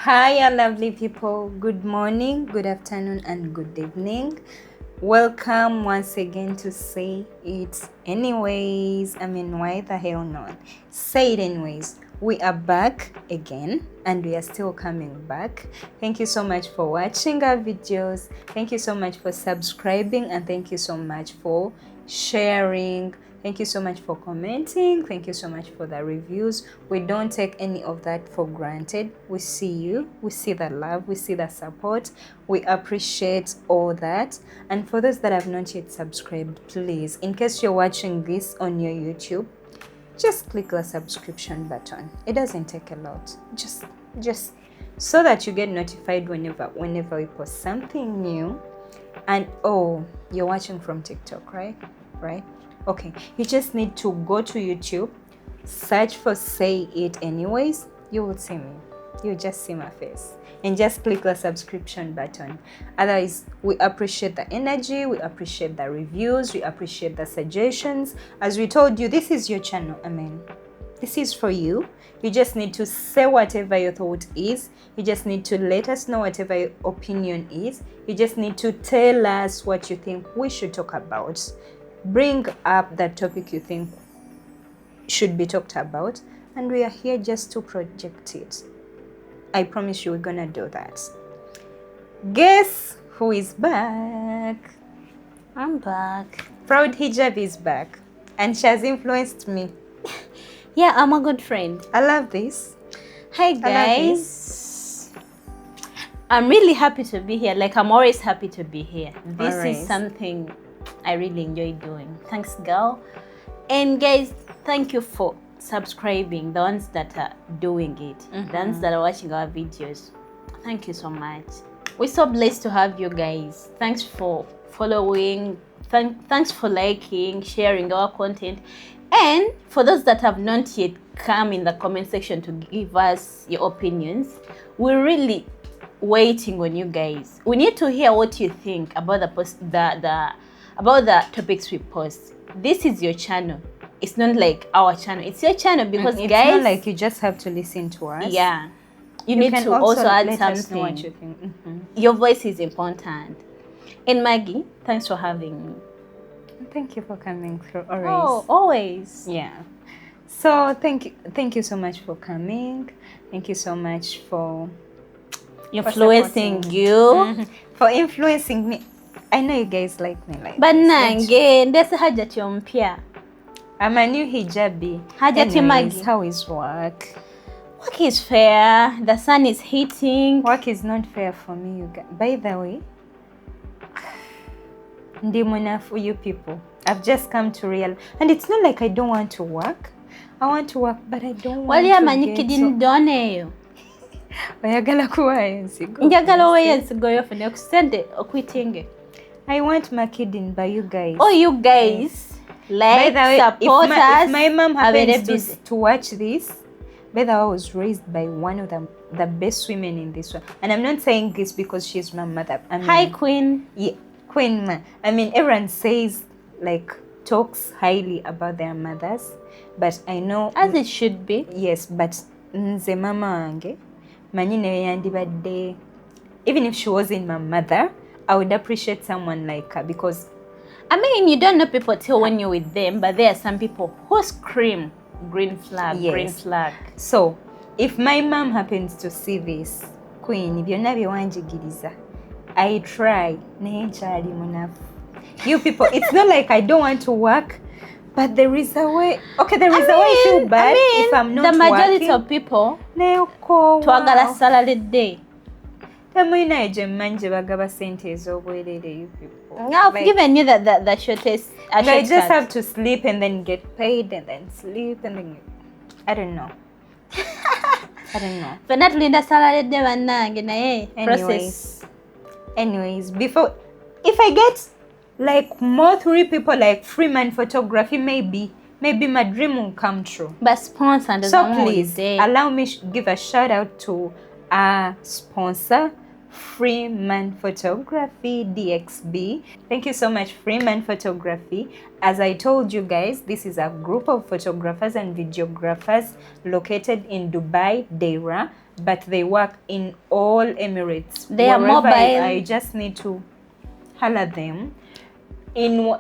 Hi, lovely people. Good morning, good afternoon, and good evening. Welcome once again to Say It Anyways. Why the hell not? Say it anyways. We are back again and we are still coming back. Thank you so much for watching our videos. Thank you so much for subscribing and thank you so much for sharing. Thank you so much for commenting. Thank you so much for the reviews. We don't take any of that for granted. We see you. We see the love. We see the support. We appreciate all that. And for those that have not yet subscribed, please, in case you're watching this on your YouTube, just click the subscription button. It doesn't take a lot. Just so that you get notified whenever we post something new. And oh, you're watching from TikTok, right? Okay, you just need to go to YouTube, search for Say It Anyways. You will see me. You'll just see my face. And just click the subscription button. Otherwise, we appreciate the energy, we appreciate the reviews, we appreciate the suggestions. As we told you, this is your channel. This is for you. You just need to say whatever your thought is. You just need to let us know whatever your opinion is. You just need to tell us what you think we should talk about. Bring up that topic you think should be talked about, and we are here just to project it. I promise you we're gonna do that. Guess who is back? I'm back. Proud Hijab is back, and she has influenced me. Yeah, I'm a good friend. I love this. Hi guys. I'm really happy to be here. Like, I'm always happy to be here. This is something I really enjoy doing. Thanks, girl. And guys, thank you for subscribing, the ones that are doing it, the ones that are watching our videos. Thank you so much. We're so blessed to have you guys. Thanks for following. Thanks for liking, sharing our content. And for those that have not yet come in the comment section to give us your opinions, we're really waiting on you guys. We need to hear what you think about about the topics we post. This is your channel. It's not like our channel. It's your channel because it's guys, not like you just have to listen to us. Yeah, you need to also add let something. us know what you think. Your voice is important. And Maggie, thanks for having me. Thank you for coming through. Always. Oh, always. Yeah. So thank you so much for coming. Thank you so much for influencing you. For influencing me. I know you guys like me like but this. nange ndese hajati mpya. I'm a new hijabi. Hajati Maggie. How is work? Work is fair. The sun is hitting. Work is not fair for me, you guys. By the way, ndimuna for you people. I've just come to realize, and it's not like I don't want to work. I want to work, but I don't want to get so... Oyagala kuwa ensigo. Njagala wa ensigo yofune okusende okwitinge. I want my kidding by you guys. Oh, you guys, like, support us. If my mom happens to watch this, by the way, I was raised by one of the best women in this one. And I'm not saying this because she's my mother. Hi, Queen. Yeah, Queen ma. Everyone says, like, talks highly about their mothers. But I know... As it should be. Yes, but nze mama wange, manyine yandibadde. Even if she wasn't my mother, I would appreciate someone like her because... you don't know people till when you're with them, but there are some people who scream green flag, yes. Green flag. So, if my mom happens to see this, Queen, byonna byewanjigiriza, I try. You people, it's not like I don't want to work, but there is a way. Okay, there is a way I feel bad if I'm not working. The majority of people twagala salary day. I've given you the shortest. I just have to sleep and then get paid and then sleep and then I don't know. But not Linda salary day process. Anyways, before if I get like more 3 people like Freeman photography, maybe my dream will come true. But sponsor, so please allow me give a shout out to our sponsor, Freeman Photography DXB. Thank you so much, Freeman Photography. As I told you guys, this is a group of photographers and videographers located in Dubai, Deira. but they work in all Emirates. They are Wherever mobile. I just need to holler them in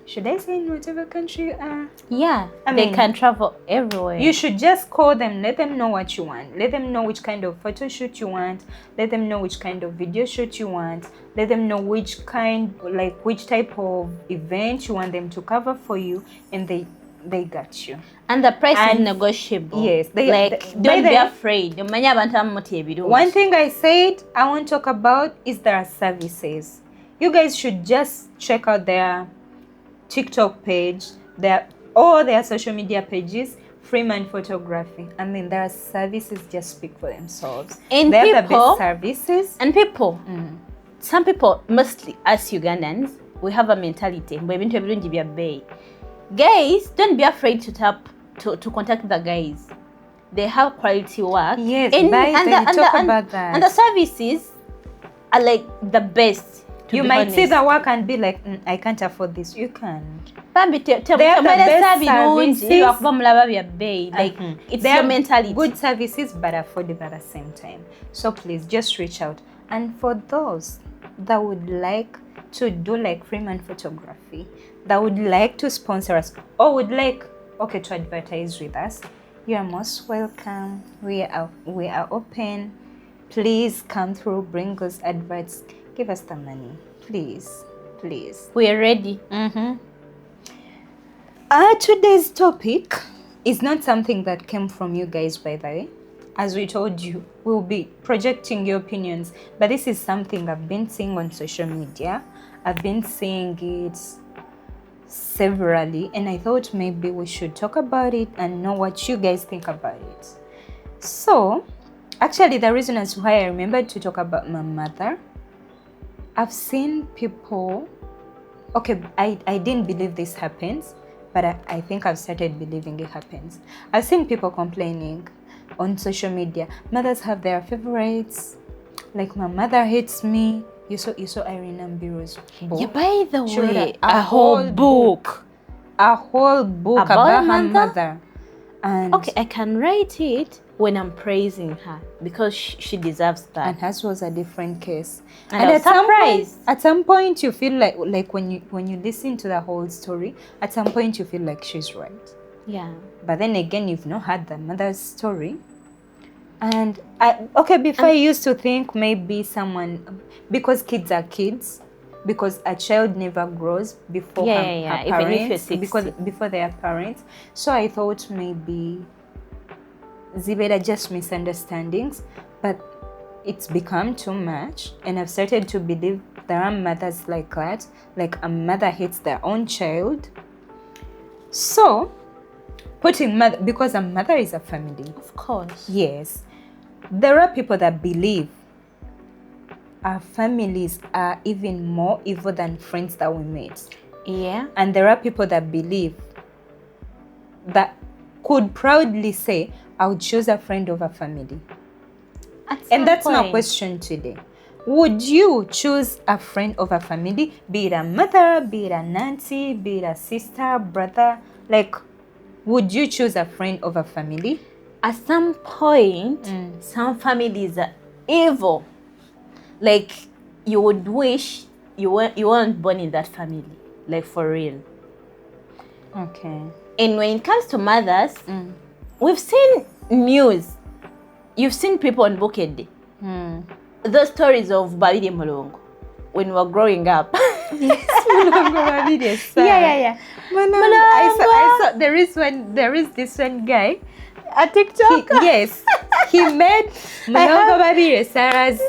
should I say in whatever country you are? Yeah, I they mean, can travel everywhere. You should just call them, let them know what you want. Let them know which kind of photo shoot you want. Let them know which kind of video shoot you want. Let them know which type of event you want them to cover for you, and they got you. And the price is negotiable. Yes. Don't be afraid. One thing I said I want to talk about is their services. You guys should just check out their TikTok page, all their social media pages, Freeman Photography. I mean, their services just speak for themselves. And they have the best services. And people, some people, mostly us Ugandans, we have a mentality. Guys, don't be afraid to contact the guys. They have quality work. Yes, about that. And the services are like the best. You might see the work and be like, I can't afford this. You can. They have the best services. It's your mentality. Good services, but affordable at the same time. So please just reach out. And for those that would like to do like Freeman Photography, that would like to sponsor us, or would like to advertise with us, you are most welcome. We are open. Please come through, bring us adverts. Give us the money, please. We are ready. Today's topic is not something that came from you guys, by the way. As we told you, we'll be projecting your opinions, but this is something I've been seeing on social media. I've been seeing it severally, and I thought maybe we should talk about it and know what you guys think about it. So, actually, the reason as why I remembered to talk about my mother, I've seen people, I didn't believe this happens, but I think I've started believing it happens. I've seen people complaining on social media. Mothers have their favorites. Like, my mother hates me. You saw Irina Mbiru's book. Yeah, by the way, a whole book. About her mother. And I can write it when I'm praising her because she deserves that. And hers was a different case. And at some point you feel like when you listen to the whole story, at some point you feel like she's right. Yeah. But then again, you've not heard the mother's story. And I used to think maybe someone, because kids are kids, because a child never grows before her parents, even if you're 60. before their parents. So I thought maybe Zibeda just misunderstandings, but it's become too much, and I've started to believe there are mothers like that, like a mother hates their own child. So putting mother, because a mother is a family, of course. Yes, there are people that believe our families are even more evil than friends that we met. Yeah. And there are people that believe, that could proudly say, I would choose a friend over family. And that's my question today. Would you choose a friend over family? Be it a mother, be it an auntie, be it a sister, brother. Like, would you choose a friend over family? At some point, some families are evil. Like, you would wish you weren't born in that family. Like, for real. Okay. And when it comes to mothers, we've seen news. You've seen people on Bukede. Those stories of Babide Mulongo when we were growing up. Yes, Mulongo Babide. Yeah. Mulongo. I saw there is this one guy, a TikTok. He made Mulongo Babide Sarah's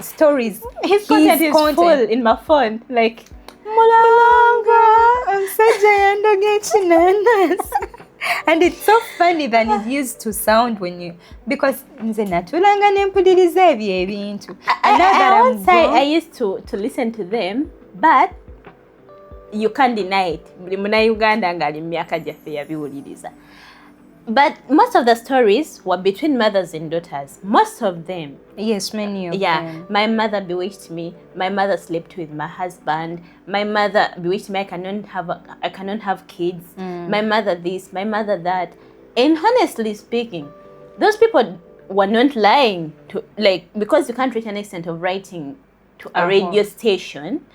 stories. His content is full in my phone. Like, Mulongo, I'm such a Chinananas. And it's so funny that it used to sound when you, because nze natulanga nempuliriza ebyo ebintu. I used to listen to them, but you can't deny it. Buli Munnayuganda ngali mu myaka gyaffe yabiwuliriza. But most of the stories were between mothers and daughters. Most of them. Yes, many of them. My mother bewitched me. My mother slept with my husband. My mother bewitched me. I cannot have kids. My mother this, my mother that. And honestly speaking, those people were not lying to, like, because you can't reach an extent of writing to a radio station.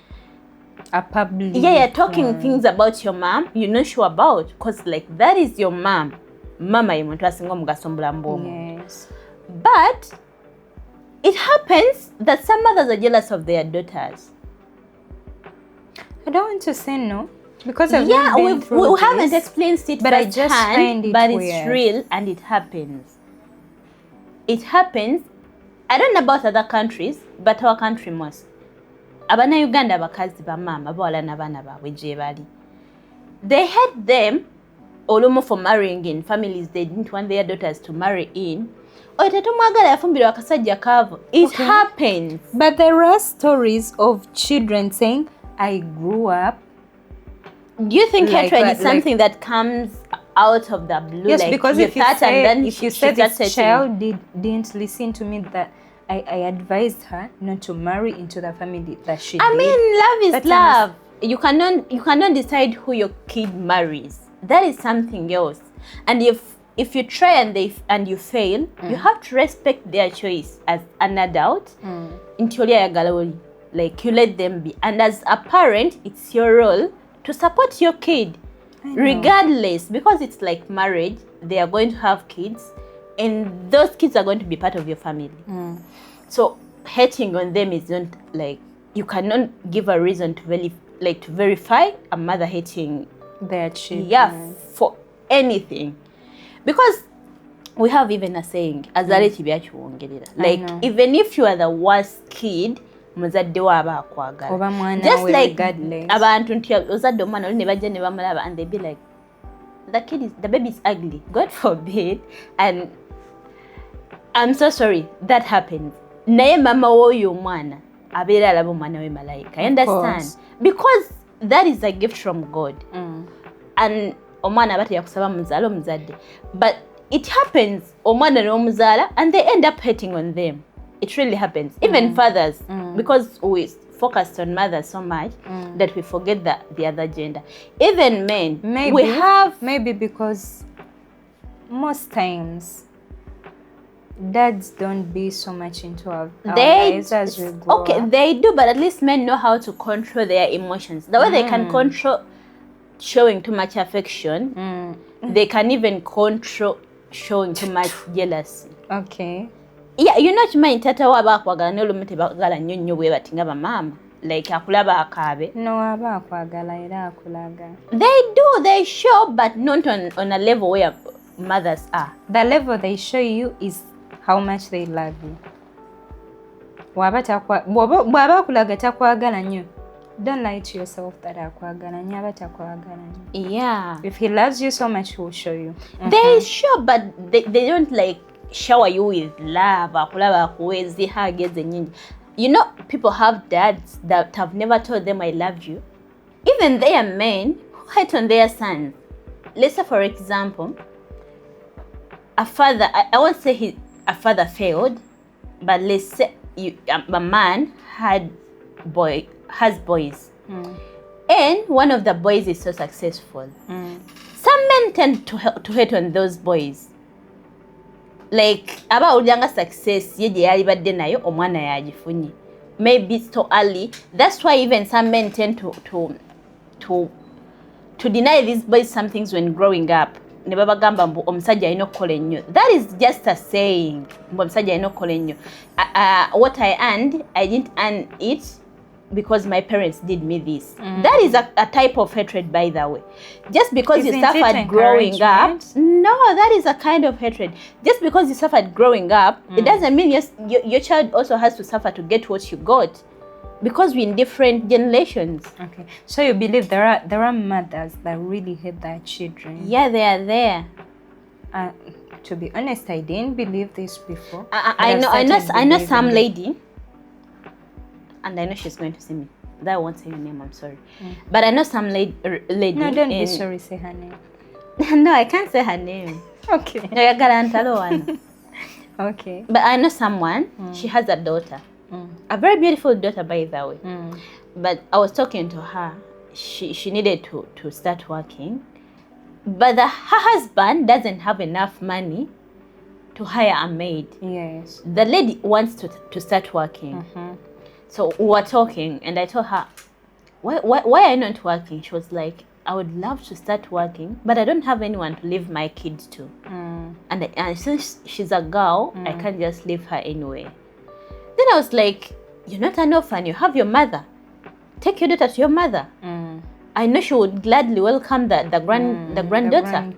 A public. Yeah, talking things about your mom you're not sure about, because like that is your mom. Mama yemuntu asinga omugaso mu bulamu bw'omuntu. Yes. But it happens that some mothers are jealous of their daughters. I don't want to say no, because I've we this, haven't explained it, but I just find it but weird. It's real and it happens. It happens. I don't know about other countries, but our country most. Abana Uganda bakazi ba mama bawala n'abaana baabwe gye bali. They hate them olumu for marrying in families they didn't want their daughters to marry in. Oitatumwagala yafumbirwa akasajja kaavu. It happens. But there are stories of children saying, I grew up. Do you think hatred is something that comes out of the blue? Yes, like because if you said this child didn't listen to me, that I advised her not to marry into the family that she did. I mean, love is love. You cannot decide who your kid marries. That is something else. And if you try and you fail, you have to respect their choice as an adult. Like you let them be. And as a parent, it's your role to support your kid. Regardless, because it's like marriage, they are going to have kids, and those kids are going to be part of your family. So hating on them is not like, you cannot give a reason to verify a mother hating their children. Yeah, for anything. Because we have even a saying, like even if you are the worst kid, muzadde waba akwagala. Just like abantu nti ozadde omwana oli ne bajja ne bamulaba and they be like, the baby is ugly, God forbid, and I'm so sorry that happens. Naye mama w'oyo omwana abeera alaba omwana we malayika. I understand, because that is a gift from God. And omwana aba teyakusaba muzaala omuzadde, but it happens omwana n'omuzaala and they end up hating on them. It really happens. Even fathers, because we focused on mothers so much that we forget the other gender. Even men, maybe because most times dads don't be so much into our lives as we grow up. They do, but at least men know how to control their emotions. The way they can control showing too much affection, they can even control showing too much jealousy. Okay. Yeah, you know mind tata waba akwagala n'olumu tebagala nnyo bwe bati nga bamama, like akulaba akaabe. No, aba akwagala era akulaga. They show, but not on a level where mothers are. The level they show you is how much they love you. Bwaba akulaga takwagala nnyo, don't lie to yourself that akwagala nnyo, aba takwagala nnyo. Yeah. If he loves you so much, he will show you. They show, but they don't like shower you with love. You know, people have dads that have never told them I love you. Even they are men who hate on their sons. Let's say, for example, a father, I won't say a father failed, but let's say a man has boys. And one of the boys is so successful. Some men tend to hate on those boys. Like aba ulyanga success ye gye yali badde nayo omwana yagifunye. Maybe it's too early. That's why even some men tend to deny these boys some things when growing up. Ne babagamba mbu omusajja alina okukola ennyo. That is just a saying. Mbu omusajja alina okukola ennyo. What I earned, I didn't earn it because my parents did me this. That is a type of hatred, by the way. Just because you suffered growing up. No, that is a kind of hatred. Just because you suffered growing up, it doesn't mean your child also has to suffer to get what you got. Because we're in different generations. Okay. So you believe there are mothers that really hate their children? Yeah, they are there. To be honest, I didn't believe this before. I know some lady. And I know she's going to see me. That I won't say her name, I'm sorry. But I know some lady. No, don't be sorry, say her name. No, I can't say her name. Okay. Okay. But I know someone, she has a daughter. A very beautiful daughter, by the way. But I was talking to her. She needed to start working. But her husband doesn't have enough money to hire a maid. Yes. The lady wants to start working. So we were talking, and I told her, why are you not working? She was like, I would love to start working, but I don't have anyone to leave my kid to. And since she's a girl, I can't just leave her anyway. Then I was like, you're not an orphan, you have your mother. Take your daughter to your mother. I know she would gladly welcome the granddaughter.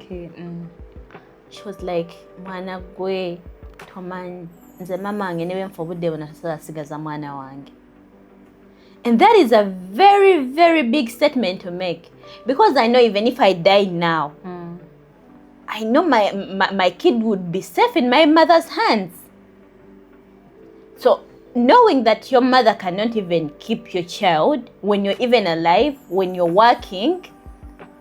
She was like, mwana gwe toman nze mama wange newe mfobudde bona tasala sigaza mwana wange. And that is a very, very big statement to make, because I know even if I die now, I know my kid would be safe in my mother's hands. So knowing that your mother cannot even keep your child when you're even alive, when you're working,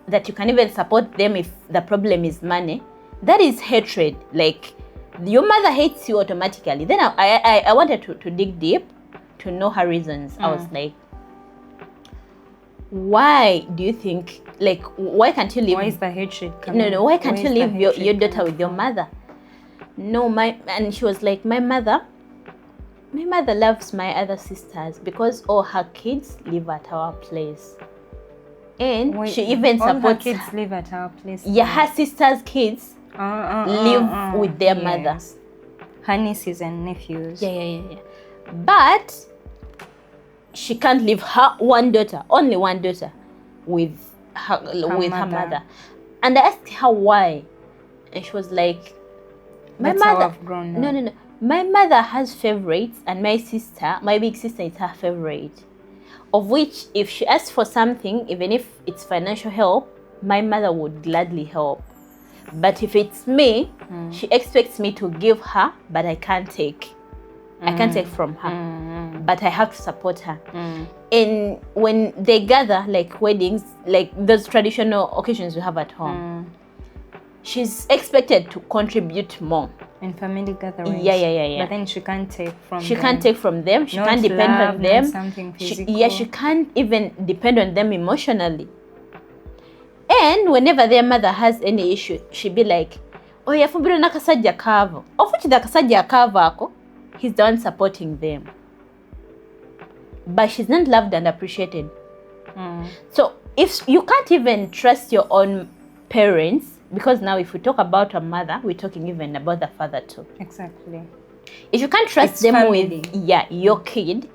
that you can even support them if the problem is money, that is hatred. Like, your mother hates you automatically. Then I wanted to dig deep to know her reasons. I was like, why do you think, like, why can't you leave? Why is the hatred coming? No, why can't you leave your daughter with your mother? No, and she was like, my mother loves my other sisters because all her kids live at our place. And she even supports all her kids live at our place. Yeah, her sister's kids live with their mother. Her nieces and nephews. Yeah. But she can't leave her only one daughter, with her mother. And I asked her why, and she was like, That's how I've grown up. No. My mother has favorites, and my big sister is her favorite. Of which, if she asks for something, even if it's financial help, my mother would gladly help. But if it's me, she expects me to give her, but I can't take. I can't take from her, but I have to support her. And when they gather, like weddings, like those traditional occasions we have at home, she's expected to contribute more. In family gatherings. Yeah. But then she can't take from them. She can't take from them. She can't depend on them. Something physical. She can't even depend on them emotionally. And whenever their mother has any issue, she'd be like, oh, yafumbiro nakasajja kavo. Of which the kasajja kavo ako, he's the one supporting them. But she's not loved and appreciated. So if you can't even trust your own parents, because now if we talk about a mother, we're talking even about the father too. Exactly. If you can't trust them with your kid,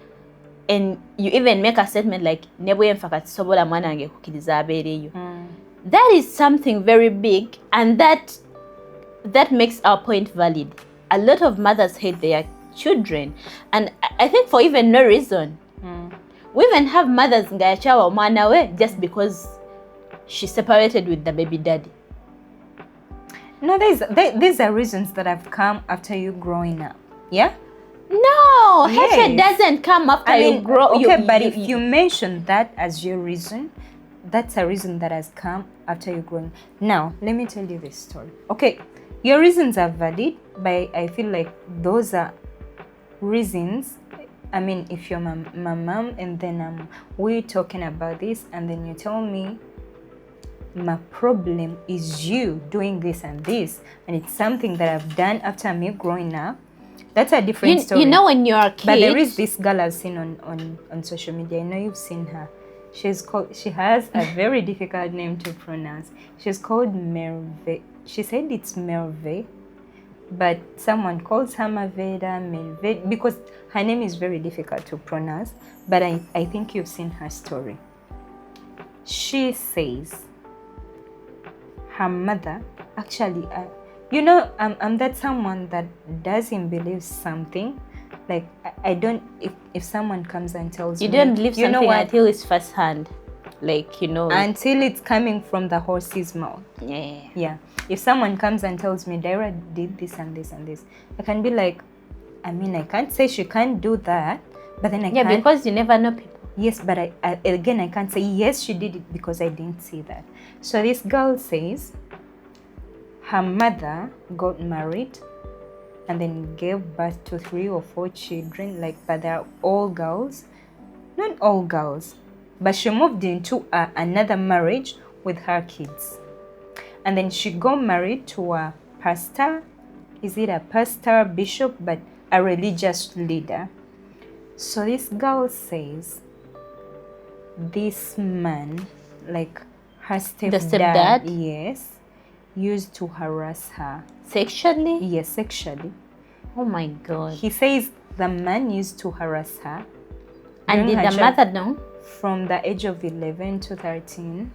and you even make a statement like that is something very big, and that makes our point valid. A lot of mothers hate their children, and I think for even no reason. We even have mothers ngayachawa omwana we just because she separated with the baby daddy. No, these are reasons that have come after you growing up. Yeah? No, hatred doesn't come after you grow. Okay, but if you mention that as your reason, that's a reason that has come after you growing. Now, let me tell you this story. Okay, your reasons are valid, but I feel like those are reasons. I mean, if you're my mom and then we're talking about this, and then you tell me my problem is you doing this and this, and it's something that I've done after me growing up, that's a different story. You know, when you're a kid. But there is this girl I've seen on social media. I know you've seen her. She has a very difficult name to pronounce. She's called Merve. She said it's Merve, but someone calls her Maveda, Merve, because her name is very difficult to pronounce. But I think you've seen her story. She says her mother, actually, you know, I'm that someone that doesn't believe something. Like, I don't, if someone comes and tells me. You don't believe something until it's first hand. Like, you know. Until it's coming from the horse's mouth. Yeah. If someone comes and tells me, Daira did this and this and this, I can be like, I mean, I can't say she can't do that, but then I can't. Yeah, because you never know people. Yes, but again, I can't say, yes, she did it because I didn't see that. So this girl says her mother got married and then gave birth to 3 or 4 children, like, but they're all girls. Not all girls, but she moved into another marriage with her kids. And then she got married to a pastor is it a pastor, bishop, but a religious leader. So this girl says this man, like her stepdad, yes, used to harass her. Sexually? Yes, sexually. Oh my God. He says the man used to harass her. And did the mother know? From the age of 11 to 13,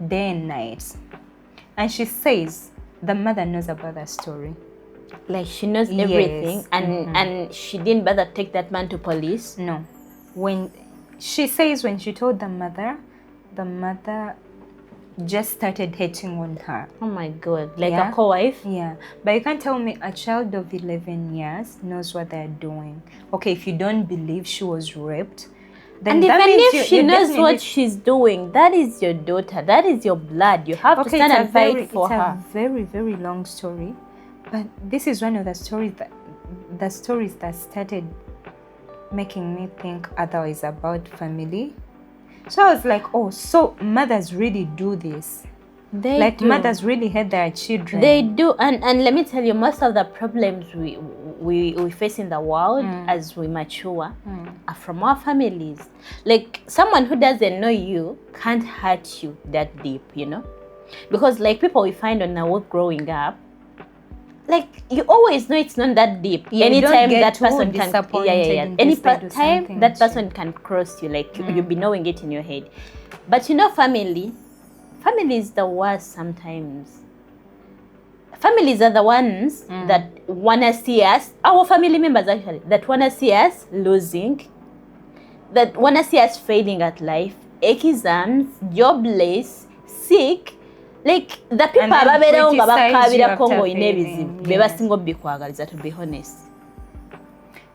day and night. And she says the mother knows about the story. Like she knows everything, yes. And she didn't bother to take that man to police? No. When she says when she told the mother just started hating on her. Oh my God, like a co-wife? Yeah, but you can't tell me a child of 11 years knows what they're doing. Okay, if you don't believe she was raped, then and even if she knows what she's doing, that is your daughter, that is your blood. You have to stand and fight for her. It's a very, very long story, but this is one of the stories that started making me think otherwise about family. So I was like, oh, so mothers really do this. They do. Mothers really hate their children. They do, and let me tell you, most of the problems we face in the world as we mature are from our families. Like someone who doesn't know you can't hurt you that deep, you know, because like people we find on our work growing up, like you always know it's not that deep. Yeah, anytime that person can, any time that person can cross you, like you'll be knowing it in your head. But you know, family is the worst sometimes. Families are the ones that wanna see us, our family members actually, that wanna see us losing, that wanna see us failing at life, exams, jobless, sick. Like the people ababeerawo nga bakabirako ng'olina ebizibu be basinga obikwagaliza, to be honest.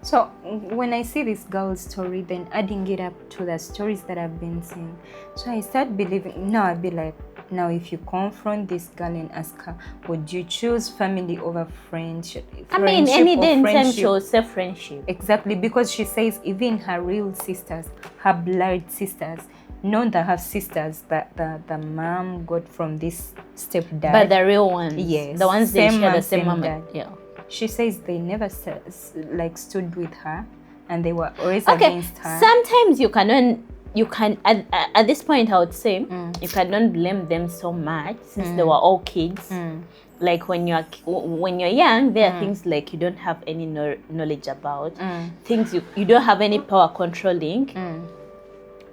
So when I see this girl's story, then adding it up to the stories that I've been seeing, so I start believing. Now I'd be like, now if you confront this girl and ask her, would you choose family over friendship? I mean, any day in time she'll say friendship. Exactly, because she says even her real sisters, her blood sisters, known that have sisters that the mom got from this stepdad. But the real ones, yes, the ones they share the same mom. Yeah. She says they never stood with her, and they were always against her. Sometimes you can at this point I would say you cannot blame them so much since they were all kids. Like when you're young, there are things like you don't have any knowledge about, things you don't have any power controlling.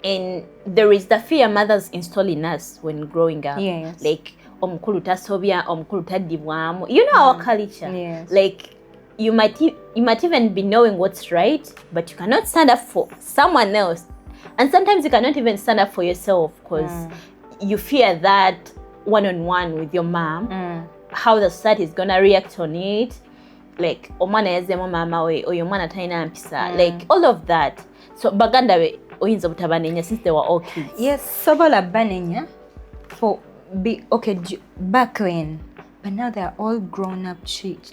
And there is the fear mothers install in us when growing up. Yes. Like omukulu tasobya, omukulu tadibwamu. You know our culture. Yes. Like you might even be knowing what's right, but you cannot stand up for someone else. And sometimes you cannot even stand up for yourself because you fear that one-on-one with your mom, how the society is gonna react on it. Like omwana yazemo mama we, oyo mwana talina mpisa. Like all of that. So baganda we oyinza obutabanenya since they were all kids. Yes, sobola banenya for back then. But now they're all grown up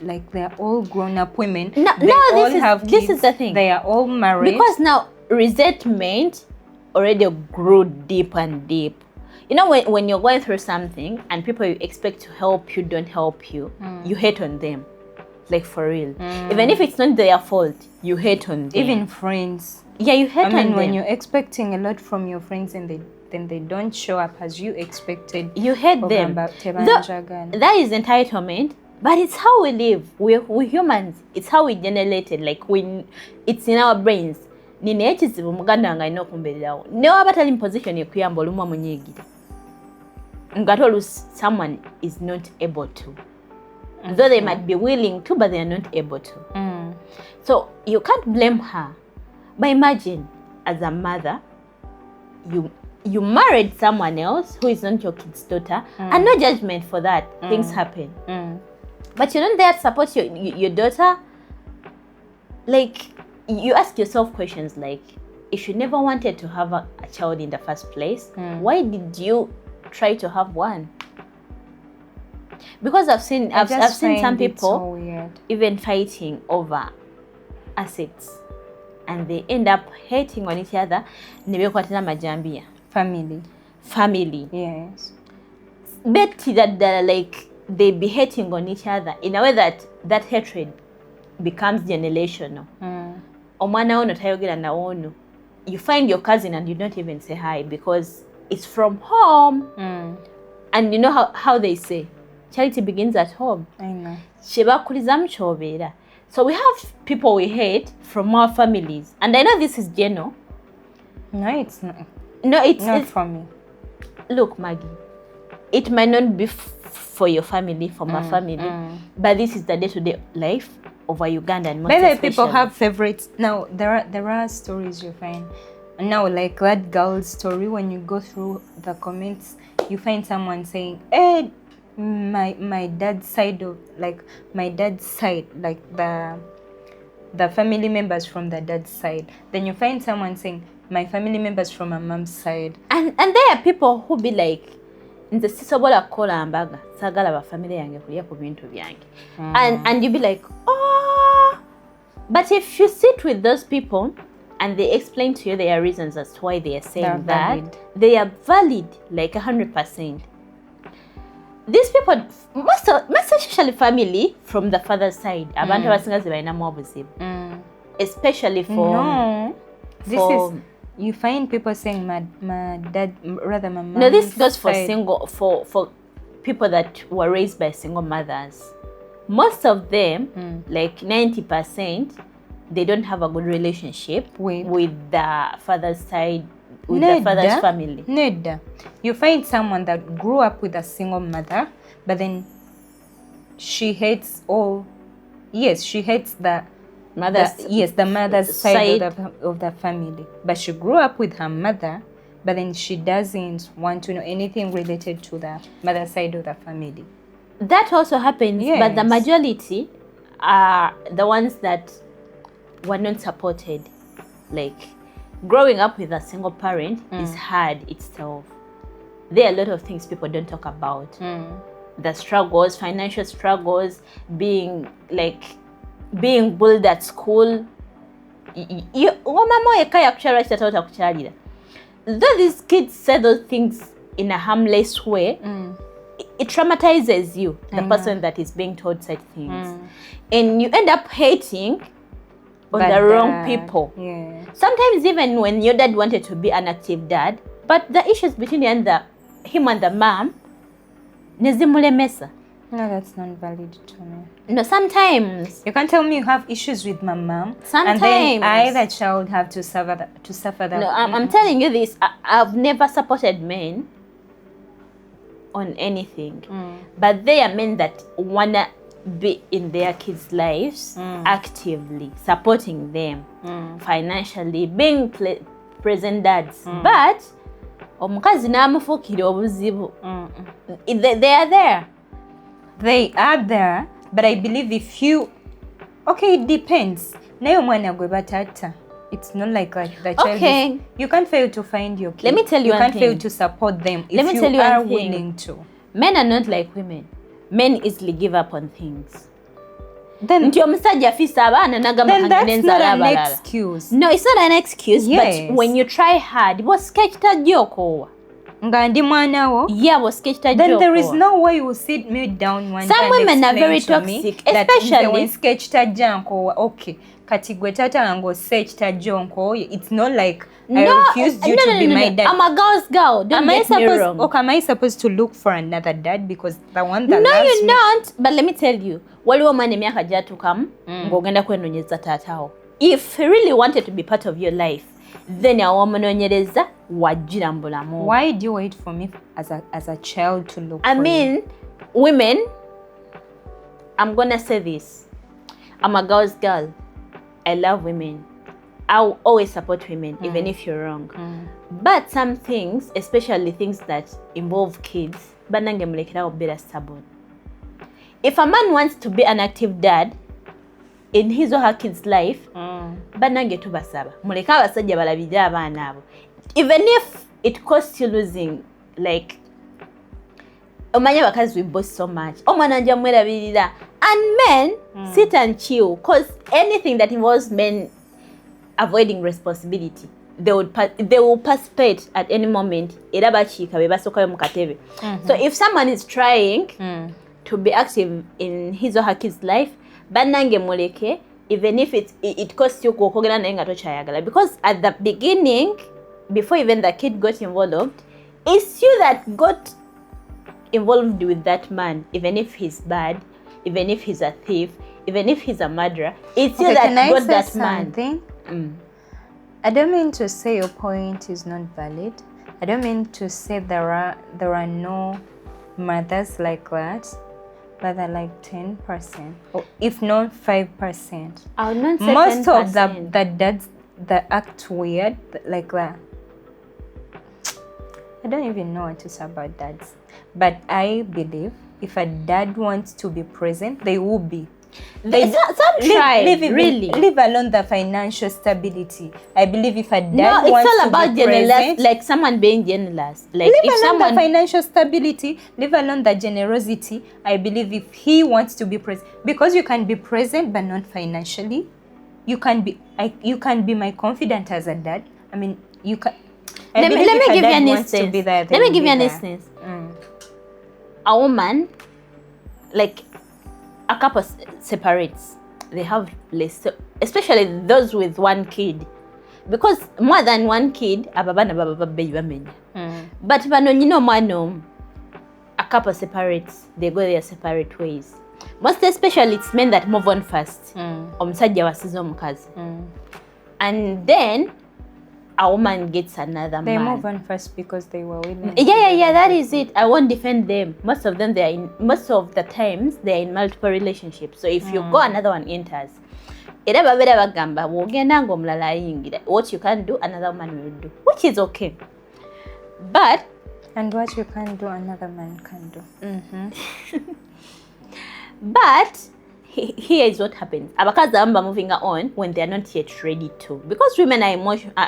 like they're all grown up women. This is the thing. They are all married. Because now resentment already grew deep and deep. You know, when you're going through something and people you expect to help you don't help you, you hate on them. Like for real. Even if it's not their fault, you hate on them. Even friends. Yeah, you hate on them. I mean, when you're expecting a lot from your friends and then they don't show up as you expected. You hate them. That is entitlement, but it's how we live. We're humans. It's how we generated. Like it's in our brains. Nine ekizibu muganda wange alina okumbeererawo. Ne waba tali mu position ekuyamba olumu munyiigira. Nga someone is not able to. Though they might be willing to, but they are not able to. So you can't blame her. But imagine, as a mother, you married someone else who is not your kid's daughter, and no judgment for that. Things happen. But you're not there to support your daughter. Like, you ask yourself questions like, if you never wanted to have a child in the first place, why did you try to have one? Because I've seen some people even fighting over assets, and they end up hating on each other. Family. Yes. Bet that like they be hating on each other in a way that that hatred becomes generational. Omwana ono tayogera na ono. You find your cousin and you don't even say hi because it's from home. And you know how they say, charity begins at home. I know. So we have people we hate from our families. And I know this is general. No, it's not. No, it's not for me. Look, Maggie, it might not be for your family, for my family, but this is the day-to-day life of a Ugandan. Many people have favorites. Now, there are stories you find. Now, like that girl's story, when you go through the comments, you find someone saying, hey, my dad's side, like the family members from the dad's side. Then you find someone saying, my family members from my mom's side. And there are people who be like, nze sisobola kukola mbaga sagala ba family yange kulia ku bintu byange. And you be like, oh, but if you sit with those people and they explain to you their reasons as to why they are saying that, they are valid like 100%. These people, most especially family from the father's side, abantu abasinga zibalinamu obuzibu, especially for you find people saying my dad, rather my mom. No, this goes for single for people that were raised by single mothers. Most of them, like 90%, they don't have a good relationship with the father's side, with the father's family. Neda. You find someone that grew up with a single mother, but then she hates she hates the mother's side of the family. But she grew up with her mother, but then she doesn't want to know anything related to the mother's side of the family. That also happens, but the majority are the ones that were not supported. Like, growing up with a single parent is hard itself. There are a lot of things people don't talk about. The struggles, financial struggles, being bullied at school. Though these kids say those things in a harmless way, it traumatizes you, the person that is being told such things. And you end up hating on the wrong people. Sometimes even when your dad wanted to be an active dad, but the issues between him and the mom, nezimulemesa. No, that's not valid to me. No, sometimes. You can't tell me you have issues with my mom. Sometimes. And then I, the child, have to suffer that. No, I'm telling you this. I've never supported men on anything. But they are men that want to be in their kids' lives actively, supporting them financially, being present dads. But, omukazi n'amufukira obuzibu. They are there. They are there, but I believe if you... Okay, it depends. Nayo mwana gwe batata. It's not like the child is, you can't fail to find your kid. Let me tell you one thing. You can't fail to support them if you are willing to. Men are not like women. Men easily give up on things. Then that's not an excuse. No, it's not an excuse, but when you try hard, was sketched a joke. Then there is no way you will sit me down one time. Some women are very toxic, especially when sketched a junk or okay. It's not like I refused you to be my dad. I'm a girl's girl. Don't get me wrong. Okay, am I supposed to look for another dad because the one that loves me? No, you're not. But let me tell you, if he really wanted to be part of your life, then why do you wait for me as a child to look for mean, women, I'm gonna say this. I'm a girl's girl. I love women. I'll always support women, even if you're wrong. But some things, especially things that involve kids, better stubborn. If a man wants to be an active dad in his or her kid's life, even if it costs you losing, like, we both so much. And men sit and chill, because anything that involves men avoiding responsibility, they will participate at any moment. So if someone is trying to be active in his or her kid's life, bannange muleke, even if it costs you kwogera naye nga tokyayagala, because at the beginning, before even the kid got involved, it's you that got involved with that man, even if he's bad, even if he's a thief, even if he's a murderer. It's you that got that something? Man. I don't mean to say your point is not valid. I don't mean to say there are no mothers like that, but they're like 10%, or if not 5%. I would not say most 10%. of the dads that act weird like that. I don't even know what to say about dads, but I believe if a dad wants to be present, they will be. Some try, really. Leave alone the financial stability. I believe if a dad wants to be present... No, it's all about generous, like someone being generous. Like leave alone the financial stability, leave alone the generosity. I believe if he wants to be present, because you can be present but not financially. You can be my confidant as a dad. I mean, you can... Let me give you an instance. Let me give you an instance. A woman, like... a couple separates, they have less, especially those with one kid, because more than one kid ababana baba. But bano a couple separates, they go their separate ways. Most especially it's men that move on first. Omusajja wasiza omukazi. And then a woman gets another man. They move on first because they were willing. Yeah, that is it. I won't defend them. Most of the times they're in multiple relationships. So if you go, another one enters. What you can do, another man will do, which is okay. But and what you can do, another man can do. But here is what happens. Abakazi are moving on when they are not yet ready to, because women are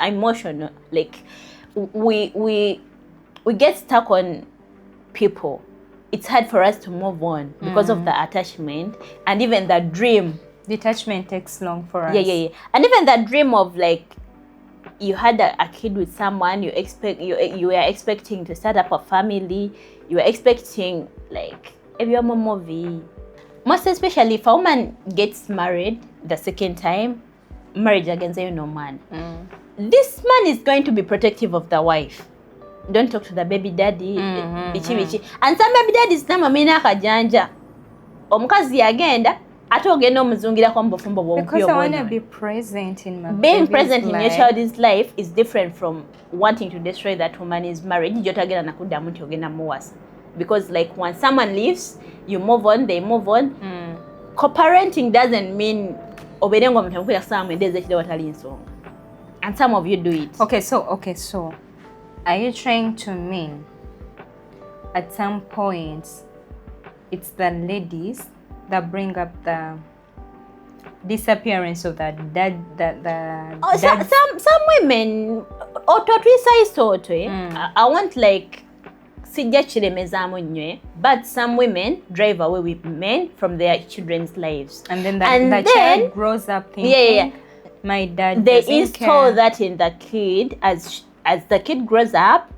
emotional. Like we get stuck on people. It's hard for us to move on because of the attachment and even the dream. Detachment takes long for us. Yeah. And even the dream of like you had a kid with someone, you were expecting to start up a family, you were expecting like every movie. Most especially if a woman gets married the second time, marriage against no man. This man is going to be protective of the wife. Don't talk to the baby daddy. Bichi. And some baby daddies namamina kajanja. Omukazi agenda ate ogenda omuzungira kwa mbofumbo bwo. Because I want to be present in my being present in your child's life is different from wanting to destroy that woman's marriage. Jotagenda nakuddamu nti ogenda muwasa. Because like when someone leaves, you move on, they move on. Co-parenting doesn't mean oberengo mutamukwira kusanga mwendeze kide watali nsonga. And some of you do it. Okay, so are you trying to mean at some point it's the ladies that bring up the disappearance of that dad? Some women I want like but some women drive away with men from their children's lives. And then the child grows up thinking, my dad they install that in the kid. As the kid grows up,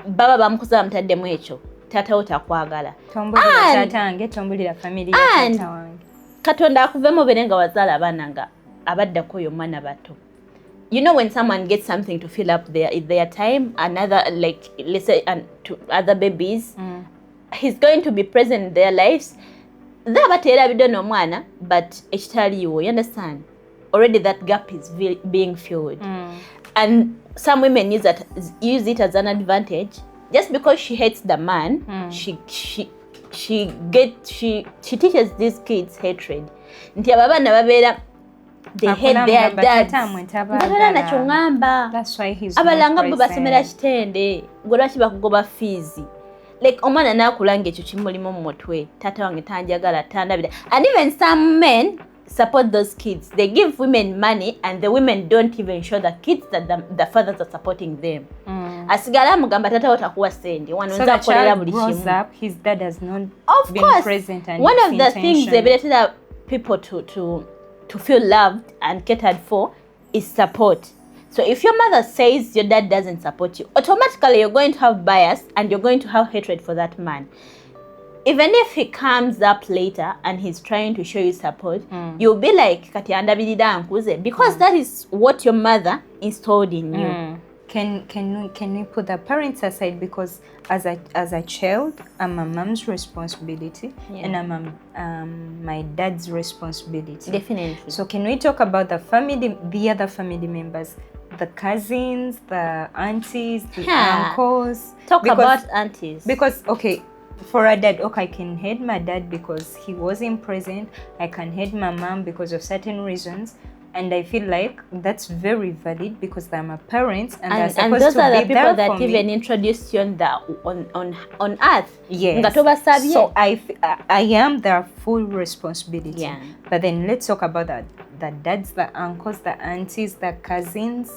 baba bamukuza mutaddemu ekyo tata otakwagala. Tombulira family ya tata wange. Katonda akuvemo berenga wazala abaana nga abaddako oyo mwana bato. You know when someone gets something to fill up their time, another, like let's say to other babies, he's going to be present in their lives. But you understand? Already that gap is being filled. And some women use it as an advantage. Just because she hates the man, she teaches these kids hatred. They hate their dads. That's why he's abalanga basomera kitende golwaki bakugoba fees. Like omwana nakulanga ekyo kimulimu mu mutwe tata wange tanjagala tandabira. And even some men support those kids. They give women money and the women don't even show the kids that the fathers are supporting them. Asigala mugamba tata otakuwa sende wanonza kolera buli kimu. His dad has not been present, and one of the things they better people to feel loved and catered for is support. So if your mother says your dad doesn't support you, automatically you're going to have bias and you're going to have hatred for that man. even if he comes up later and he's trying to show you support, you'll be like, Kati andabirira nkuze, because that is what your mother installed in you. Can we put the parents aside, because as a child, I'm a mom's responsibility and I'm my dad's responsibility. Definitely. So can we talk about the other family members, the cousins, the aunties, the uncles? About aunties. Because okay, for a dad, okay, I can hate my dad because he wasn't present. I can hate my mom because of certain reasons. And I feel like that's very valid because they're my parents and they're supposed those to are the be people there that for me. even introduced you on earth. Yes. So I am their full responsibility. Yeah. But then let's talk about the dads, the uncles, the aunties, the cousins.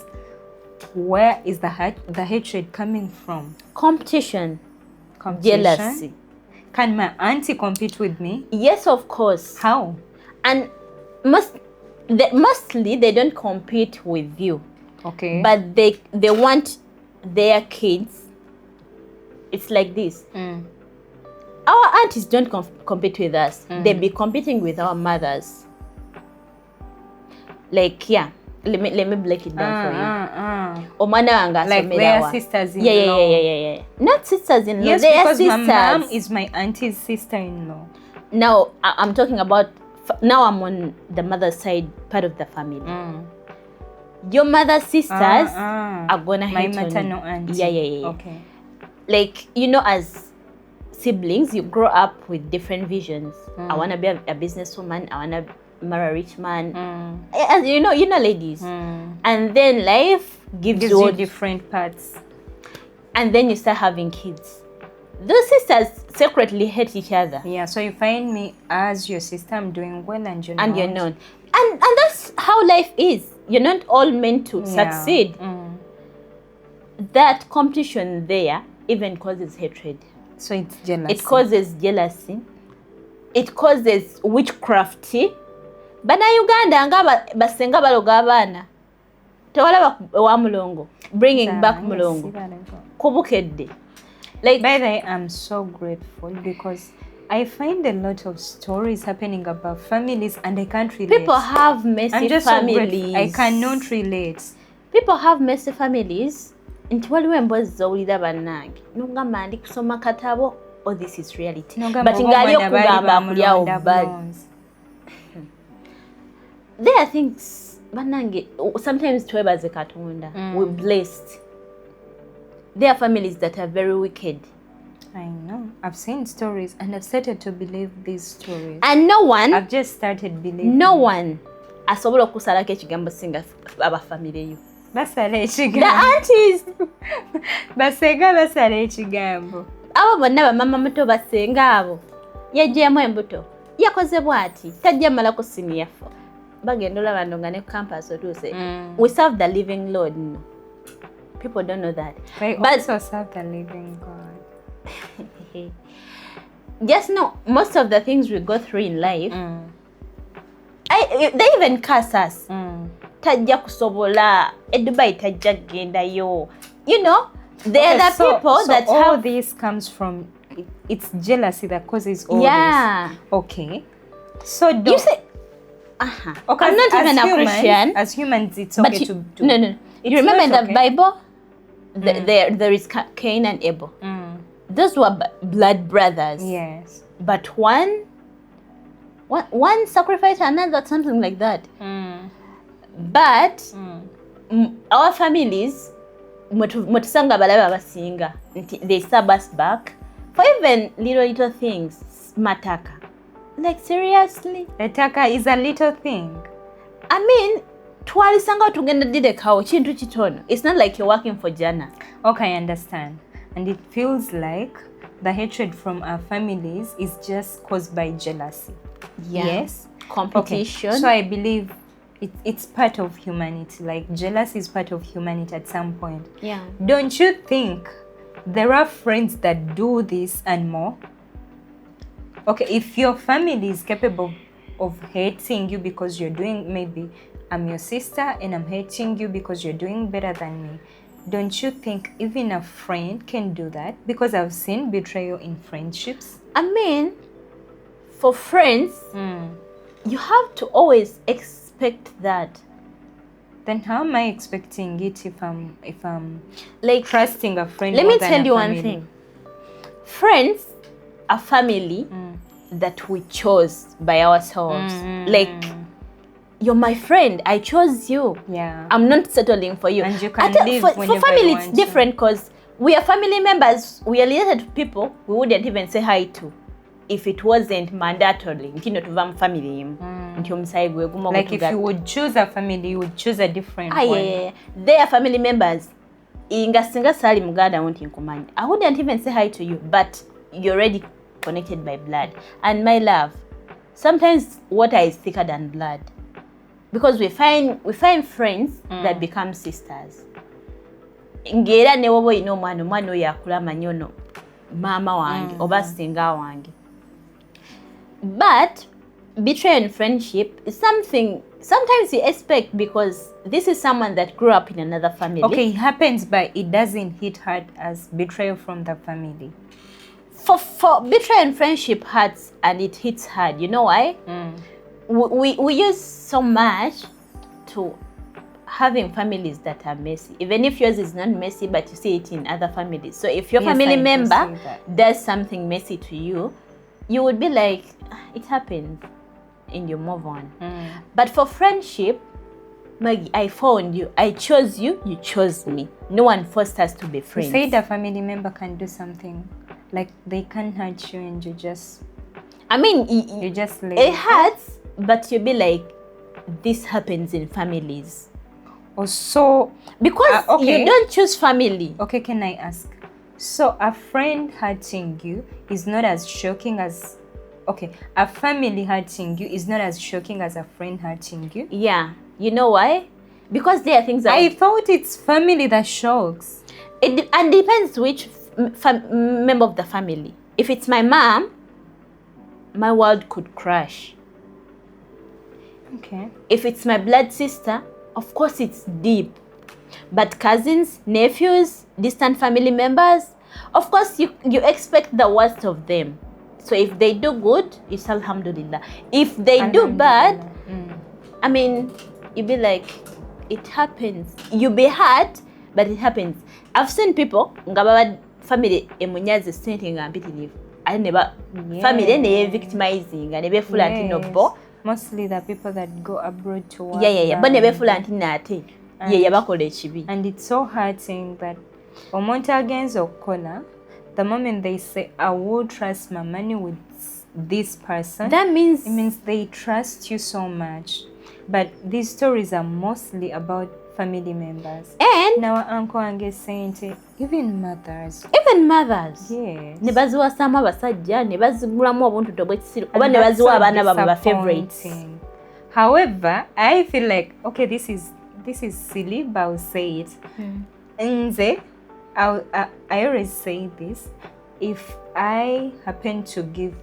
Where is the hatred coming from? Competition. Jealousy. Can my auntie compete with me? Yes, of course. How? And mostly they don't compete with you. Okay. But they want their kids. It's like this. Our aunties don't compete with us. They be competing with our mothers. Like, yeah. Let me break it down for you. Like their sisters-in-law. Yeah. Not sisters-in-law. Yes, they because are sisters. My mom is my auntie's sister-in-law. Now, I'm talking about, now I'm on the mother's side, part of the family. Your mother's sisters are gonna hate my maternal auntie. Yeah. Okay. Like, as siblings, you grow up with different visions. I want to be a businesswoman. I want to marry a rich man. As you know, ladies. And then life gives you different paths. And then you start having kids. Those sisters secretly hate each other. Yeah, so you find me as your sister, I'm doing well and you're not. You're not. And that's how life is. You're not all meant to succeed. That competition there even causes hatred. So it's jealousy. It causes jealousy. It causes witchcraft. Bana Uganda nga basenga baloga abaana. Tewalaba wa mulongo. Bringing back mulongo. Kubukedde. Like, by the way, I'm so grateful because I find a lot of stories happening about families and I can't relate. People have messy families. I cannot relate. People have messy families. Nti waliwo emboozi z'owulira bannange n'ogamba ndi kusoma katabo, oh, this is reality. But ngali okugamba akulyawo bali. There are things bannange sometimes twebaze Katonda. We're blessed. There are families that are very wicked. I know. I've seen stories and I've started to believe these stories. And I've just started believing. No one asobola okusalako ekigambo singa aba family yo. Basala ekigambo. The aunties. Basenga basala ekigambo. Abo bonna bamama muto basenga abo. Yajjemu embuto. Yakoze bwati. Tajja malako senior fo. Bagenda olaba nga ne campus otuuse. We serve the living Lord. No. People don't know that. But also serve the living God. Just know, most of the things we go through in life, they even curse us. Tajja kusobola, Dubai tajja gendayo. There are the people that all have... this comes from, it's jealousy that causes all this. Okay. So you say, okay, I'm not even a Christian. As humans, it's okay to do. No. You remember in the Bible? There is Cain and Abel. Those were blood brothers. Yes. But one sacrificed another, something like that. But our families, mutusanga balaba basinga, they stab us back for even little things. Mataka. Like, seriously? Mataka is a little thing. I mean, twalisanga tugenda didekawo chintu chitono. It's not like you're working for Jana. Okay, I understand. And it feels like the hatred from our families is just caused by jealousy. Yeah. Yes. Competition. Okay. So I believe it's part of humanity. Like, jealousy is part of humanity at some point. Yeah. Don't you think there are friends that do this and more? Okay, if your family is capable of hating you because you're doing, maybe I'm your sister and I'm hating you because you're doing better than me, don't you think even a friend can do that? Because I've seen betrayal in friendships. I mean, for friends, you have to always expect that. Then how am I expecting it if I'm like trusting a friend? Let more me than tell a you family? one thing. Friends are family that we chose by ourselves. Like, you're my friend, I chose you. Yeah. I'm not settling for you. And you can leave for whenever family, you it's want different because we are family members. We are related to people we wouldn't even say hi to if it wasn't mandatory. Family. Like if you would choose a family, you would choose a different one. Yeah. They are family members. I wouldn't even say hi to you, but you're already connected by blood. And my love, sometimes water is thicker than blood. Because we find friends that become sisters. Ngera ne wobo ino mwana yakula manyono mama wange oba singa wange. But betrayal in friendship is something sometimes you expect because this is someone that grew up in another family. Okay, it happens, but it doesn't hit hard as betrayal from the family. For betrayal in friendship hurts and it hits hard. You know why? We use so much to having families that are messy. Even if yours is not messy, but you see it in other families. So if your family member does something messy to you, you would be like, it happens, and you move on. But for friendship, Maggie, I found you, I chose you, you chose me. No one forced us to be friends. You say the family member can do something, like they can hurt you and you just... I mean, you just let it hurts, but you'll be like, this happens in families. So because you don't choose family. Okay, can I ask? So a friend hurting you is not as shocking as... Okay, a family hurting you is not as shocking as a friend hurting you? Yeah. You know why? Because there are things that... I thought it's family that shocks. And depends which member of the family. If it's my mom, my world could crash. Okay. If it's my blood sister, of course it's deep. But cousins, nephews, distant family members, of course you expect the worst of them. So if they do good, it's alhamdulillah. If they do bad, I mean, you'd be like, it happens. You be hurt, but it happens. I've seen people, family emunyaze sente nga mpitirivu. I never family ne victimizing and nebe full anti mostly the people that go abroad to work. Yeah. But nebe full anti nate. Yeah, bakola ekibi. And it's so hurting that omuntu agenza okukola, the moment they say I will trust my money with this person, that means it means they trust you so much. But these stories are mostly about family members. And now uncle ange saying even mothers. Yes. Ne baziwasaamu abasajja ne bazigulamu obuntu tobwekisiru oba ne baziwa abaana baabwe ba favorites. However, I feel like this is silly, but I'll say it. Nze, I always say this: if I happen to give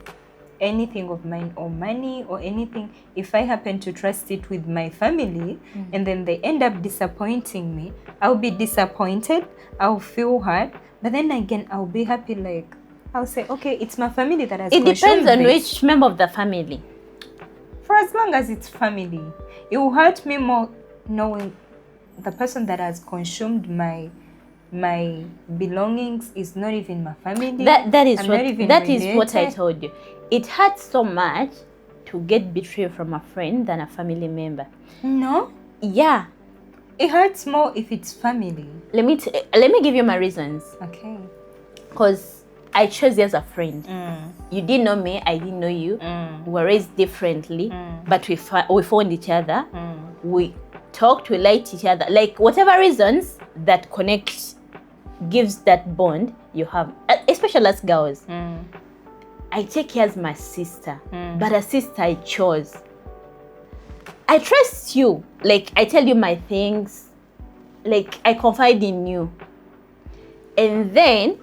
anything of mine or money or anything, if I happen to trust it with my family and then they end up disappointing me, I'll be disappointed, I'll feel hurt, but then again I'll be happy. Like I'll say, okay, it's my family that has it depends on which member of the family. For as long as it's family, it will hurt me more knowing the person that has consumed my belongings is not even my family. That is what I told you. It hurts so much to get betrayed from a friend than a family member. No? Yeah. It hurts more if it's family. Let me give you my reasons. Okay. Because I chose you as a friend. You didn't know me, I didn't know you. We were raised differently, but we found each other. We talked, we liked each other. Like whatever reasons that connect gives that bond you have, especially as girls. I take you as my sister, but a sister I chose. I trust you. Like I tell you my things. Like I confide in you. And then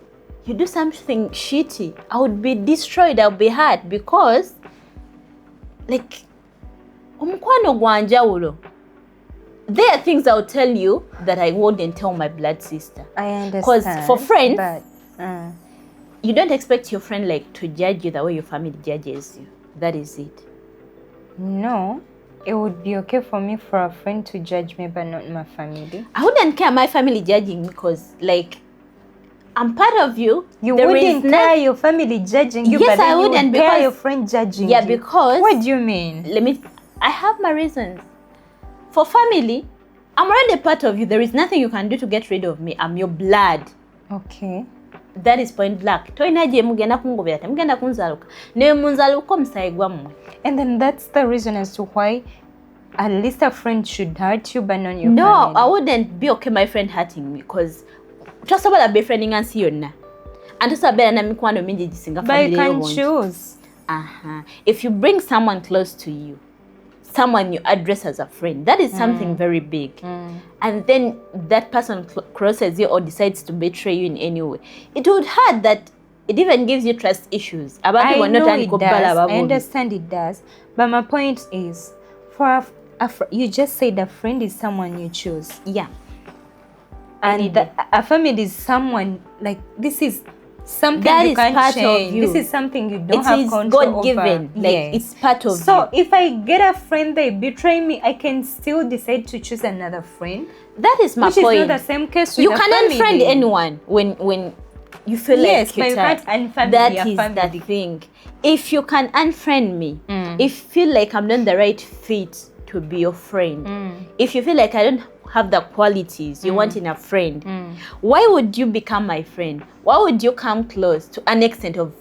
you do something shitty, I would be destroyed, I would be hurt because like omukwano gwanjawulo. there are things I'll tell you that I wouldn't tell my blood sister. I understand. Because for friends, but, you don't expect your friend like to judge you the way your family judges you. That is it. No, it would be okay for me for a friend to judge me, but not my family. I wouldn't care my family judging me because, like, I'm part of you. You wouldn't care your family judging you, yes, but then I wouldn't, you would care your friend judging you. Yeah, because... What do you mean? I have my reasons. For family, I'm already part of you. There is nothing you can do to get rid of me. I'm your blood. Okay. That is point blank. And then that's the reason as to why at least a friend should hurt you, but not your family. No, I wouldn't be okay my friend hurting me because just about a befriending and see you now. And just about a but you can choose. If you bring someone close to you, someone you address as a friend, that is something very big. And then that person crosses you or decides to betray you in any way, it would hurt that it even gives you trust issues. I know it does. I understand it does. But my point is, for you just said a friend is someone you choose. Yeah. And a family is someone, like, this is something that you can't part change. Of you. This is something you don't have control God given. over. Like, yes. It's part of you. So if I get a friend, they betray me, I can still decide to choose another friend. That is my point. Which is not the same case with you can unfriend anyone when you feel like but you can't unfriend that is the thing. If you can unfriend me, if you feel like I'm not the right fit to be your friend, if you feel like I don't have the qualities you want in a friend, why would you become my friend? Why would you come close to an extent of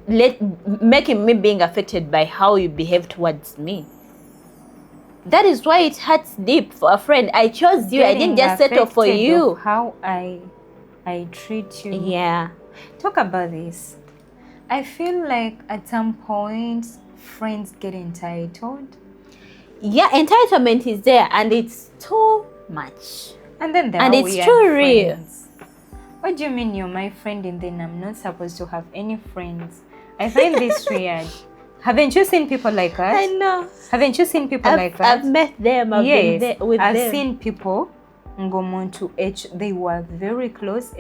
making me being affected by how you behave towards me? That is why it hurts deep for a friend. I chose you. I didn't just settle for you. How I treat you. Yeah. Talk about this. I feel like at some point friends get entitled. Yeah, entitlement is there and it's too much. And then it's too real. What do you mean you're my friend and then I'm not supposed to have any friends? I find this weird. Haven't you seen people like that? I know. Haven't you seen people like that? I've met them. I've been there with them. I've seen people they were very close.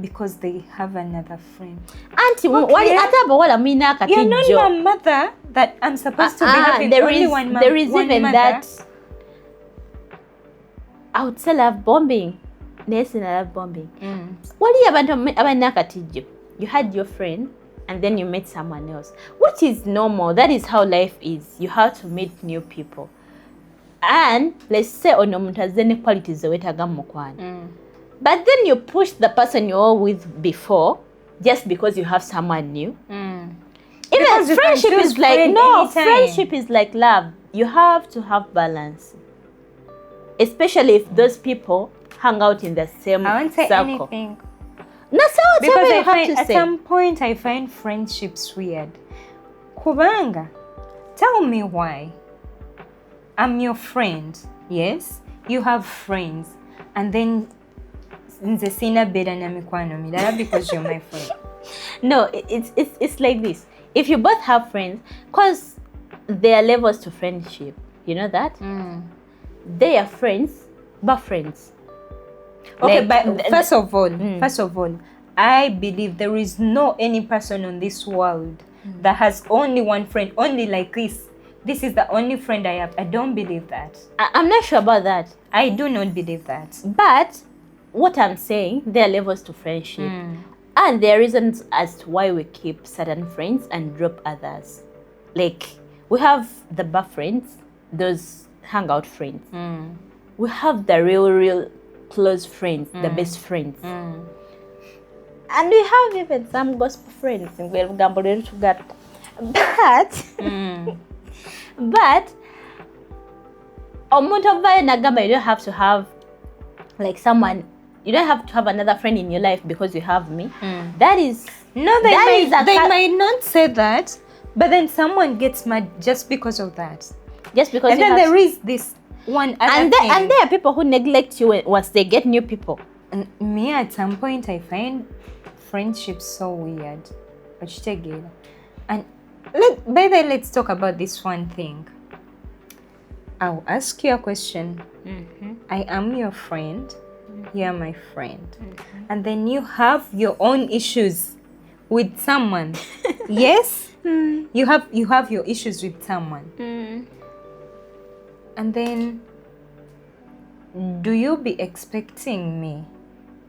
Because they have another friend. Auntie, you're not my mother that I'm supposed to be having only one mother. There is even mother. That. I would say love bombing. Yes, love bombing. What do you You had your friend and then you met someone else, which is normal. That is how life is. You have to meet new people. And let's say onomuntu has any qualities but then you push the person you were with before just because you have someone new. Even friendship is like anytime. Friendship is like love. You have to have balance, especially if those people hang out in the same I won't say circle. Anything. No, because at some point I find friendships weird. Kubanga, tell me why. I'm your friend. Yes, you have friends, and then because you're my friend. No, it's like this. If you both have friends, because there are levels to friendship, you know that? They are friends, but friends. Okay, but first of all, I believe there is no any person on this world that has only one friend, only like this. This is the only friend I have. I don't believe that. I'm not sure about that. I do not believe that. But what I'm saying, there are levels to friendship. And there are reasons as to why we keep certain friends and drop others. Like, we have the bar friends, those hangout friends. We have the real close friends, the best friends. And we have even some gospel friends. But you don't have to have like someone. You don't have to have another friend in your life because you have me. That is they might not say that, but then someone gets mad just because of that. Just because. And then there is this one other thing. And there are people who neglect you once they get new people. And me, at some point, I find friendships so weird. And let's talk about this one thing. I'll ask you a question. I am your friend. You are my friend. And then you have your own issues with someone. Yes? You have your issues with someone. And then do you be expecting me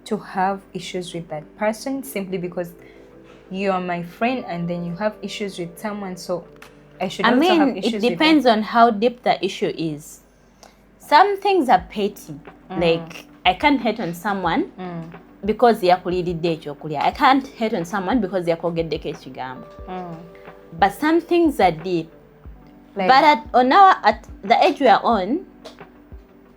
to have issues with that person simply because you are my friend and then you have issues with someone, so I should also have issues with them? It depends on how deep the issue is. Some things are petty. Like, I can't hate on someone because yakulidde ekyokulya. I can't hate on someone because yakogeddeko ekigambo. But some things are deep. Like, but at the age we are on,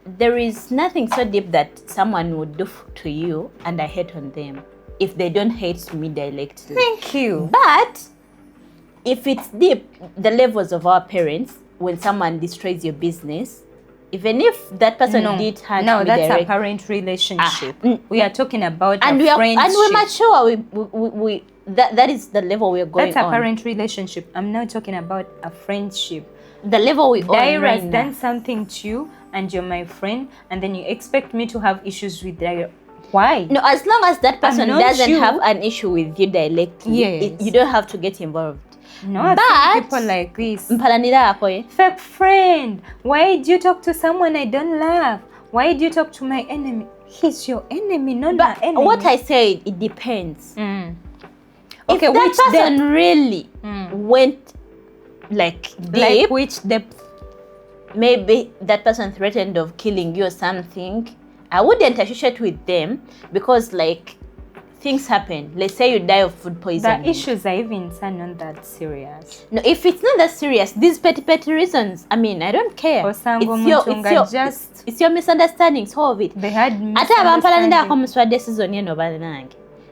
there is nothing so deep that someone would do to you and I hate on them if they don't hate me directly. Thank you. But if it's deep, the levels of our parents, when someone destroys your business, even if that person did hurt me that's a parent relationship. We are talking about and a friendship. And we're mature. That is the level we're going on. That's a parent relationship. I'm not talking about a friendship. The level we on right now. Done something to you and you're my friend and then you expect me to have issues with that. Why? No, as long as that person doesn't have an issue with you directly, you don't have to get involved. No, I've seen people like this. Fake friend. Why do you talk to someone I don't love? Why do you talk to my enemy? He's your enemy, not my enemy. What I said, it depends. If Okay, that person really went like deep, like which depth? Maybe that person threatened of killing you or something, I wouldn't associate with them because like things happen. Let's say you die of food poisoning. The issues are even not that serious. No, if it's not that serious, these petty reasons, I mean, I don't care. It's your misunderstanding, solve it. They had misunderstanding.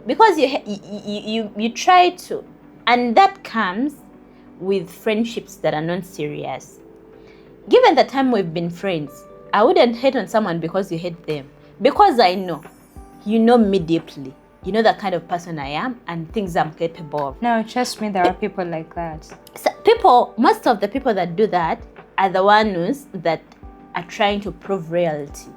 Because you try to, and that comes with friendships that are not serious. Given the time we've been friends, I wouldn't hate on someone because you hate them. Because I know, you know me deeply. You know the kind of person I am and things I'm capable of. No, trust me, there are people like that. So most of the people that do that are the ones that are trying to prove reality.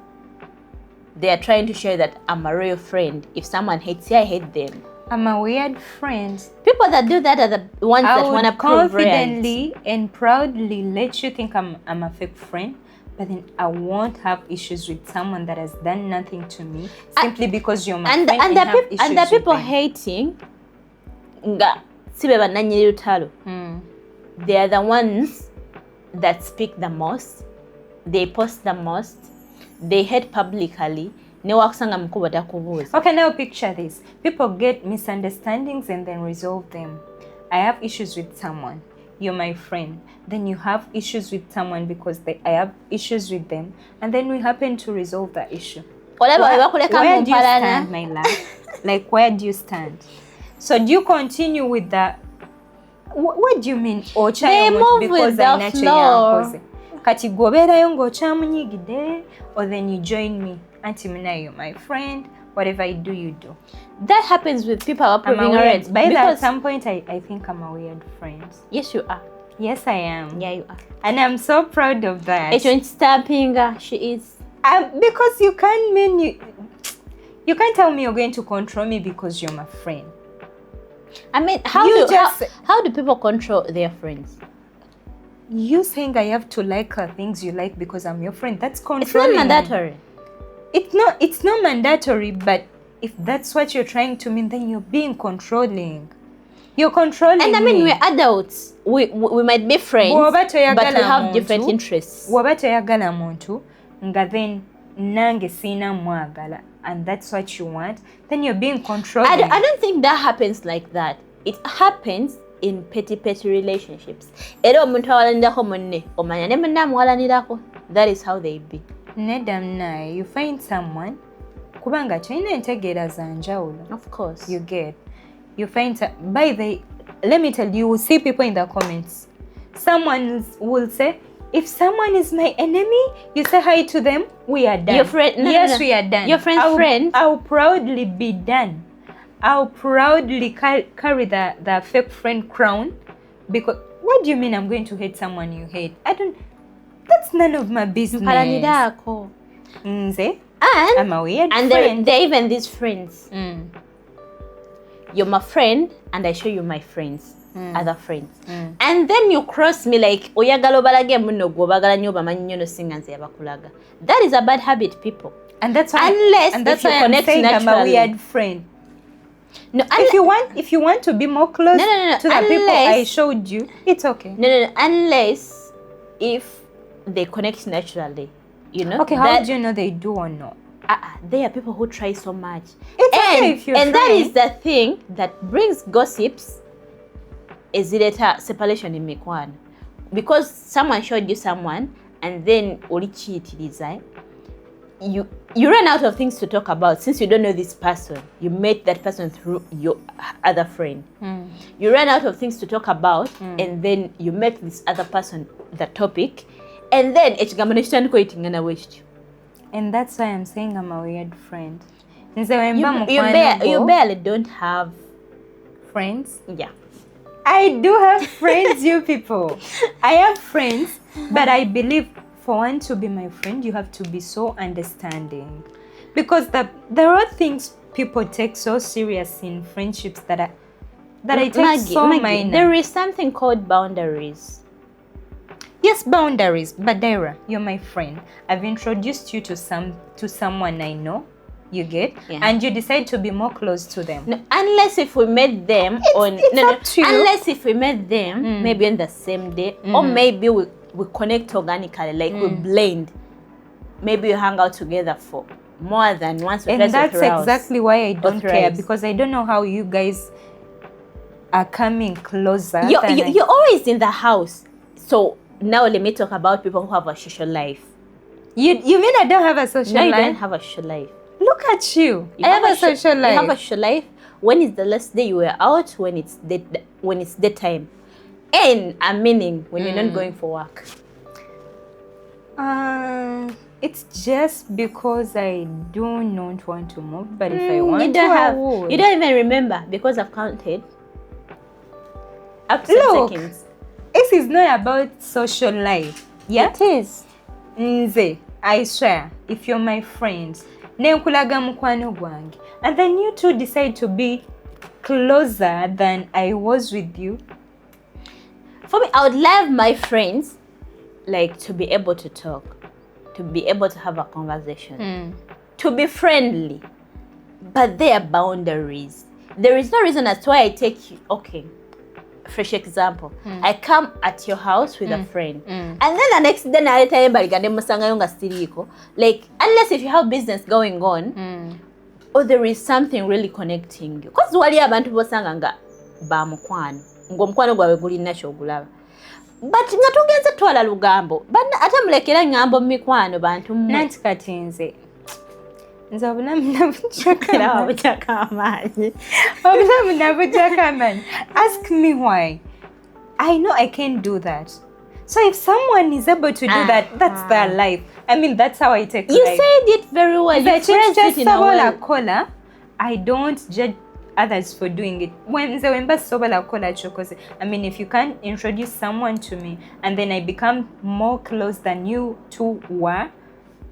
They are trying to show that I'm a real friend. If someone hates you, I hate them. I'm a weird friend. People that do that are the ones that want to prove confidently and proudly let you think I'm a fake friend, but then I won't have issues with someone that has done nothing to me simply because you're my friend and have issues and the people with them. hating, they are the ones that speak the most, they post the most, they hate publicly. Okay, now picture this. People get misunderstandings and then resolve them. I have issues with someone. You're my friend. Then you have issues with someone because I have issues with them. And then we happen to resolve that issue. Where do you stand, my love? Like, where do you stand? So do you continue with that? What do you mean? They move with the flow. Kati gobeerayo ng'okyamunyigidde, or then you join me. Auntie Mina, you're my friend. Whatever I do, you do. That happens with people who are proving already. By that, at some point, I think I'm a weird friend. Yes, you are. Yes, I am. Yeah, you are. And I'm so proud of that. She is. Because you can't tell me you're going to control me because you're my friend. I mean, how do people control their friends? You saying I have to like things you like because I'm your friend, that's controlling. It's not mandatory. It's not mandatory, but if that's what you're trying to mean, then you're being controlling. You're controlling And I mean, we're adults. We might be friends, but we have different interests. Waba toyagala muntu, nga then nange sina mwagala, and that's what you want, then you're being controlling. I don't think that happens like that. It happens in petty relationships. That is how they be. Nedam you find someone kubanga china entegeera za njawulo. Of course. You find let me tell you, will see people in the comments. Someone will say, if someone is my enemy, you say hi to them, we are done. Your friend, we are done. Your friend's friend. I'll proudly be done. I'll proudly carry the fake friend crown, because What do you mean I'm going to hate someone you hate? That's none of my business. Nze? And I'm a weird and friend. they're even these friends. You're my friend, and I show you my friends, other friends. And then you cross me like, that is a bad habit, people. And that's why, unless if you connect saying naturally. I'm a weird friend. No, if you want to be more close No, to the people I showed you, it's okay. No, unless if they connect naturally, you know. Okay, how do you know they do or not? There are people who try so much. It's okay if you're and trying. That is the thing that brings gossips. Is it a separation in Mekwan? Because someone showed you someone and then you run out of things to talk about since you don't know this person. You met that person through your other friend. You run out of things to talk about and then you met this other person, the topic, and then and that's why I'm saying I'm a weird friend. You barely don't have friends. Yeah. I do have friends, you people. I have friends, but I believe for one to be my friend, you have to be so understanding. Because there are things people take so serious in friendships that I take so minor. There is something called boundaries. Yes, boundaries. But Daira, you're my friend. I've introduced you to someone I know. You get, and you decide to be more close to them. No, unless if we met them unless if we met them maybe on the same day, or maybe we connect organically, like we blend. Maybe we hang out together for more than once or twice. And that's exactly why I don't care, because I don't know how you guys are coming closer. You're always in the house. So now let me talk about people who have a social life. You mean I don't have a social life? No, you don't have a social life. Look at you. I have a social life. You have a social life. When is the last day you were out? When it's daytime. And I'm meaning when you're not going for work. It's just because I do not want to move. But if I want I would. You don't even remember, because I've counted up to 10 seconds. This is not about social life. Yeah? It is. Nze, I swear, if you're my friend, and then you two decide to be closer than I was with you. For me, I would love my friends like to be able to talk, to be able to have a conversation, to be friendly, but there are boundaries. There is no reason as to why I take you. Okay, fresh example. I come at your house with a friend, and then the next day I tell you, like, unless if you have business going on, or there is something really connecting you. Because wali abantu bosanga nga ba mukwano, ngomukwano gwawe gulina kyogulaba. But nga tugenze twala lugambo, ate mulekera ngambo mikwano bantu mmwe. Nanti kati nze obulamu nabukyaka amaanyi. Ask me why. I know I can't do that. So if someone is able to do that, that's their life. I mean, that's how I take life. You said it very well. You phrased it in a way. I don't judge others for doing it. I mean, if you can't introduce someone to me and then I become more close than you two were,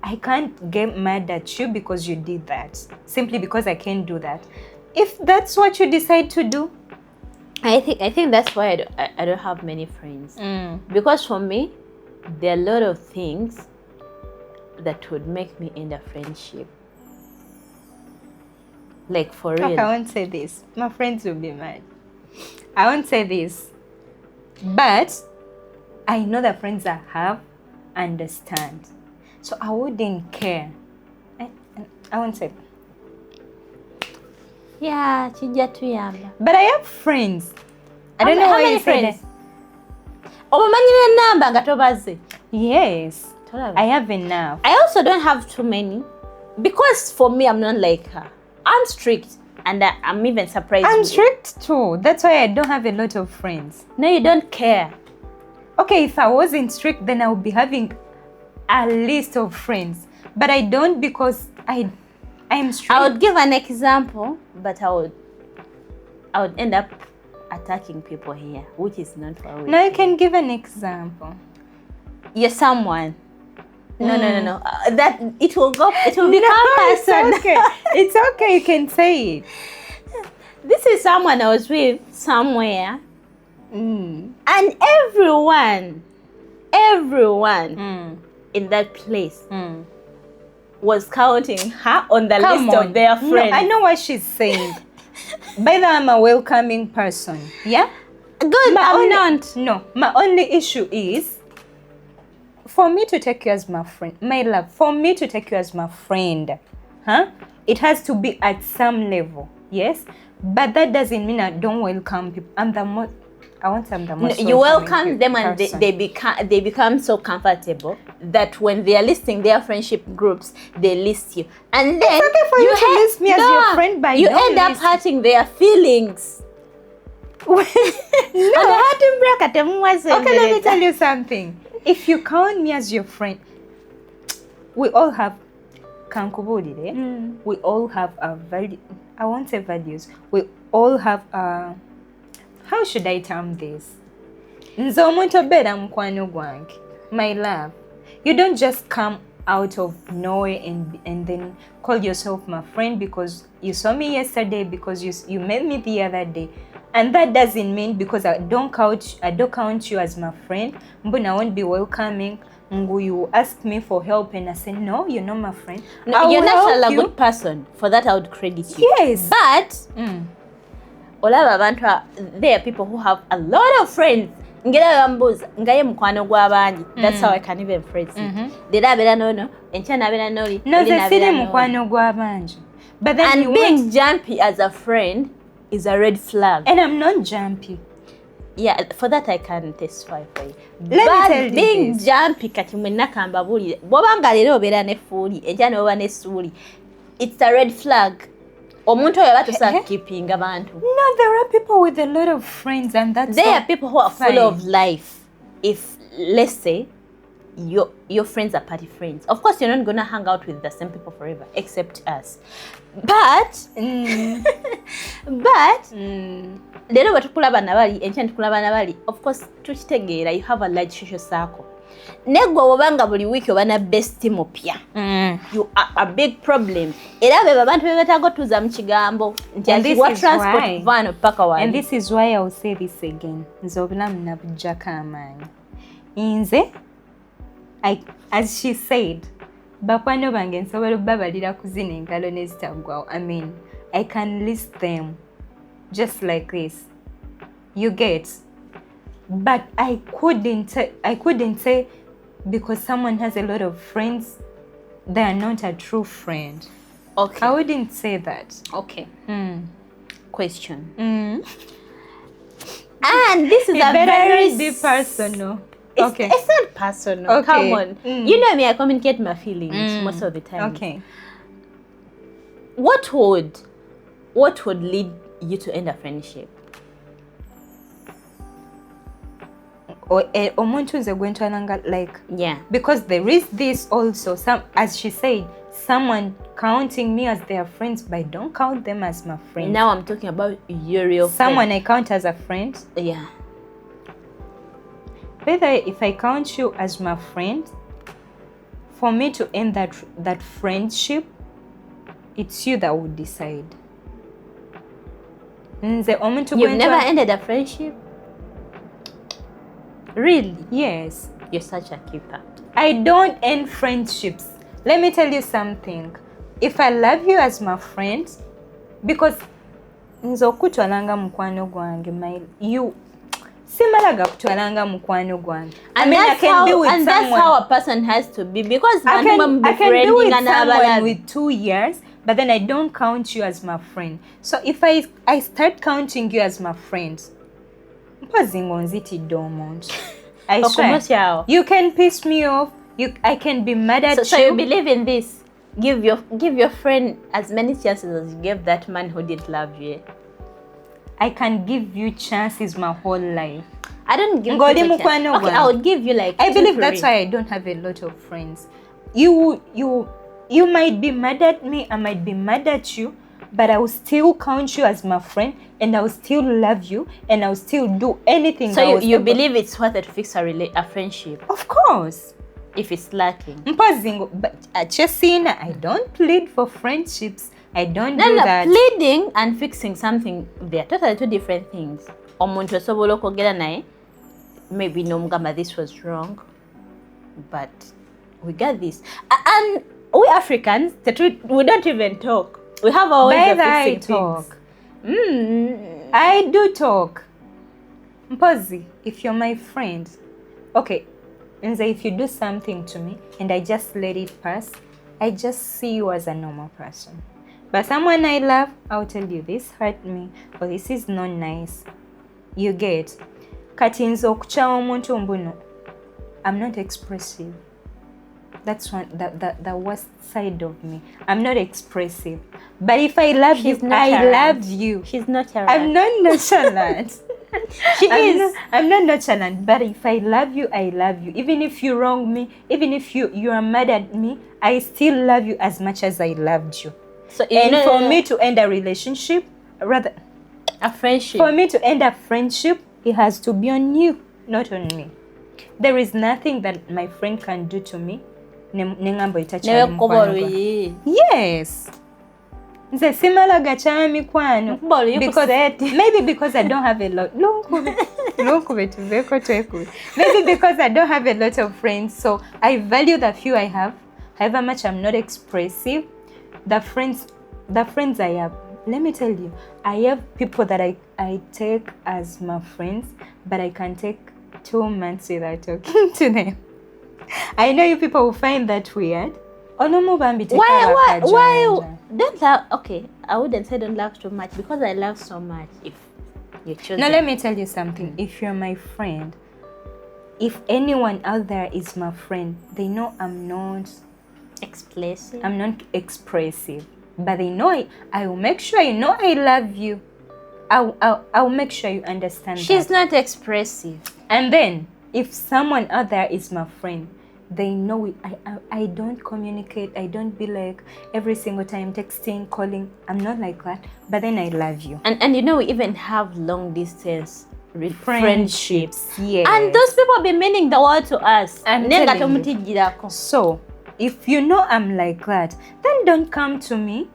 I can't get mad at you because you did that. Simply because I can't do that. If that's what you decide to do, I think that's why I don't have many friends. Because for me, there are a lot of things that would make me end a friendship. Like, for real. Okay, I won't say this. My friends will be mad. I won't say this. But I know the friends I have understand. So I wouldn't care. I won't say. Yeah, chija tuyamba. But I have friends. I don't know why you said that. Omumanyire number nga tobaze. Yes. I have enough. I also don't have too many. Because for me, I'm not like her. I'm strict. And I'm even surprised. I'm strict too. That's why I don't have a lot of friends. No, you don't care. Okay, if I wasn't strict, then I would be having a list of friends. But I don't, because I am strict. I would give an example, but I would end up attacking people here, which is not what we Now you can give an example. You're someone. No. That it will become personal. It's okay. It's okay. You can say it. This is someone I was with somewhere, and everyone in that place was counting her on the list of their friends. No, I know what she's saying. By the way, I'm a welcoming person. Yeah? Good. No, my only issue is for me to take you as my friend, my love, for me to take you as my friend, it has to be at some level, yes? But that doesn't mean I don't welcome people. I'm the most you welcome them and they become so comfortable that when they are listing their friendship groups, they list you. And then it's okay for you to list me as your friend, but you end up hurting their feelings. Okay, let me tell you something. If you count me as your friend, we all have we all have a value. I won't say values. We all have how should I term this? Nze omuntu obeera mukwano gwange. My love, you don't just come out of nowhere and then call yourself my friend because you saw me yesterday, because you met me the other day. And that doesn't mean because I don't count you as my friend, but I won't be welcoming. You ask me for help and I say, no, you're not my friend. No, you're not a good person. For that, I would credit you. Yes. But there are people who have a lot of friends. That's how I can even phrase it. But then being jumpy as a friend is a red flag. And I'm not jumpy. Yeah, for that I can testify for you. Let me tell you being this. Jumpy kati mwenna kamba bulire. Bwobanga lero obeera ne fuuli, enkya n'oba ne suuli. It's a red flag. Omuntu oyo abatusa keeping abantu. No, there are people with a lot of friends and that's there are people who are full of life. If let's say your friends are party friends. Of course you're not gonna hang out with the same people forever, except us. But lero batukulaba nabali, enkya ntukulaba nabali. Of course tukitegeera you have a large social circle. Negwa wobanga buli week obana bestie mupya. You are a big problem. Era be babantu bebetago tuza mu kigambo nti atiwa transport van paka wali. And this is why I will say this again. Nze obulamu nabujjako amaanyi. Nze, as she said, bakwano bange nsobola okubabalira kuzina engalo nezitagwawo. I mean, I can list them just like this. You get? But I couldn't say because someone has a lot of friends, they are not a true friend. Okay. I wouldn't say that. Okay. Question. And this is a very deep personal. Okay. It's not personal. Okay. Come on. You know me, I communicate my feelings most of the time. Okay. What would lead you to end a friendship? Omuntu nze gwentwalanga like, yeah, because there is this also, some, as she said, someone counting me as their friends, but I don't count them as my friend. Now I'm talking about your real someone friend. I count as a friend. Yeah. Whether if I count you as my friend, for me to end that friendship, it's you that would decide. You've never ended a friendship? Really? Yes. You're such a keeper. I don't end friendships. Let me tell you something. If I love you as my friend, because nzokutwalanga mukwano gwange, you simalaga kutwalanga mukwano gwange. And I can be with someone. That's how a person has to be, because I can be with someone with 2 years, but then I don't count you as my friend. So if I start counting you as my friend, I swear, you can piss me off. I can be mad at you. So you believe in this? Give your friend as many chances as you gave that man who didn't love you. I can give you chances my whole life. I don't give you chances. Okay, I would give you like. I believe that's why I don't have a lot of friends. You might be mad at me. I might be mad at you, but I will still count you as my friend, and I will still love you, and I will still do anything. So you believe it's worth it to fix a friendship? Of course. If it's lacking. But I don't plead for friendships. I don't do that. Pleading and fixing something, they are totally two different things. Omuntu osobola okwogera naye, maybe nomugamba this was wrong, but we got this. And we Africans, we don't even talk. We have our ways of fixing things. I do talk. Mpozi, if you're my friend, okay, and say if you do something to me and I just let it pass, I just see you as a normal person. But someone I love, I'll tell you this hurt me or this is not nice. You get. Kati nze okukyama omuntu mbuno, I'm not expressive. That's the worst side of me. I'm not expressive. But if I love you, I love you. She's not nonchalant. I'm not nonchalant. I'm not nonchalant. But if I love you, I love you. Even if you wrong me, even if you are mad at me, I still love you as much as I loved you. So for me to end a relationship, rather a friendship. For me to end a friendship, it has to be on you, not on me. There is nothing that my friend can do to me. Yes. Nze simala gacha mikwano. Maybe because I don't have a lot. Maybe because I don't have a lot of friends, so I value the few I have. However much I'm not expressive, the friends I have. Let me tell you, I have people that I take as my friends, but I can take 2 months without talking to them. I know you people will find that weird. Why? Don't laugh. Okay, I wouldn't say don't laugh too much because I love so much. If you choose. Now let me tell you something. If you're my friend, if anyone out there is my friend, they know I'm not expressive. I'm not expressive, but they know I will make sure you know I love you. I'll make sure you understand. She's not expressive. And then if someone out there is my friend, they know it. I don't communicate. I don't be like every single time texting, calling. I'm not like that. But then I love you. And you know we even have long distance friendships. Yes. And those people be meaning the world to us. So if you know I'm like that, then don't come to me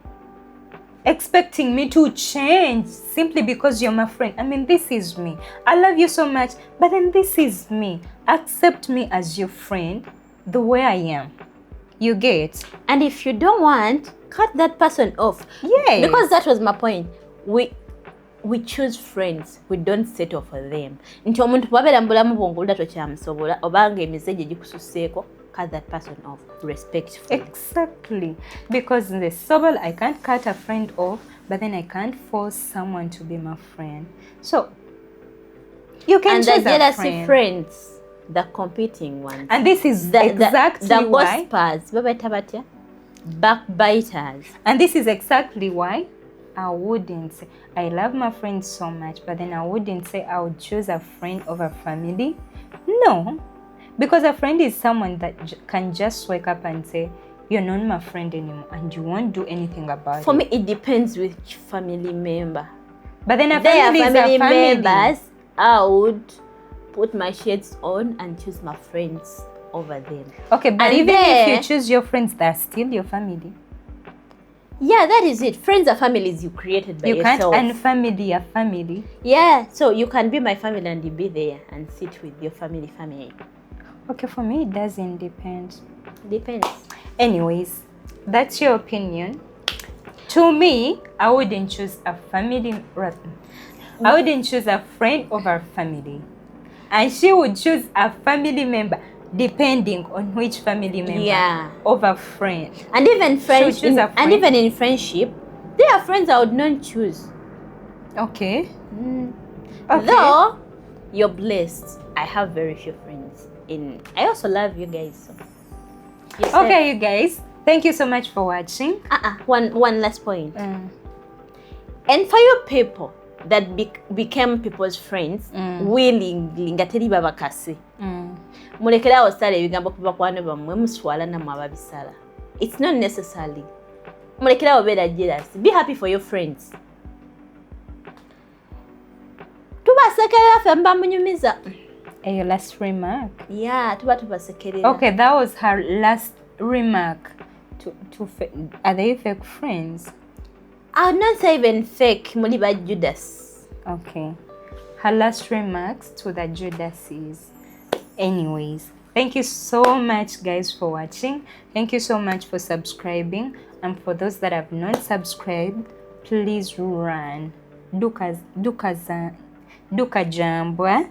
expecting me to change simply because you're my friend. I mean, this is me. I love you so much, but then this is me. Accept me as your friend the way I am. You get? And if you don't want, cut that person off. Yeah. Because that was my point. We choose friends. We don't settle for them. Cut that person off respectfully. Exactly. Because in the sober, I can't cut a friend off, but then I can't force someone to be my friend. So you can choose a friend. And the jealousy friends, the competing ones. And this is exactly why. The backbiters. And this is exactly why I wouldn't say, I love my friends so much, but then I wouldn't say I would choose a friend over family. No. Because a friend is someone that can just wake up and say, you're not my friend anymore, and you won't do anything about it. For me, it depends which family member. But then a family is a family. Members, I would put my shades on and choose my friends over them. Okay, but and even if you choose your friends, they're still your family. Yeah, that is it. Friends are families you created by yourself. And family are family. Yeah, so you can be my family and you be there and sit with your family. Okay, for me, it doesn't depend. Depends. Anyways, that's your opinion. To me, I wouldn't choose a family. I wouldn't choose a friend over family. And she would choose a family member, depending on which family member over friend. And even friends, and even in friendship, there are friends I would not choose. Okay. Okay. Though you're blessed, I have very few friends. I also love you guys. So. Okay, you guys, thank you so much for watching. One last point. And for you people that became people's friends willingly, ngateri babakasi. Mulekera osale ebigambo kuba kwano bamwe muswala na mwababisala. It's not necessarily. mulekerawo beera jealous. Be happy for your friends. Tubasekerera ffe mba munyumiza. Your last remark? Yeah, tubasekerera. Okay, that was her last remark. Are they fake friends? I would not say even fake, muli ba Judas. Okay. Her last remarks to the Judases. Anyways, thank you so much guys for watching. Thank you so much for subscribing. And for those that have not subscribed, please run. Duka jambwa.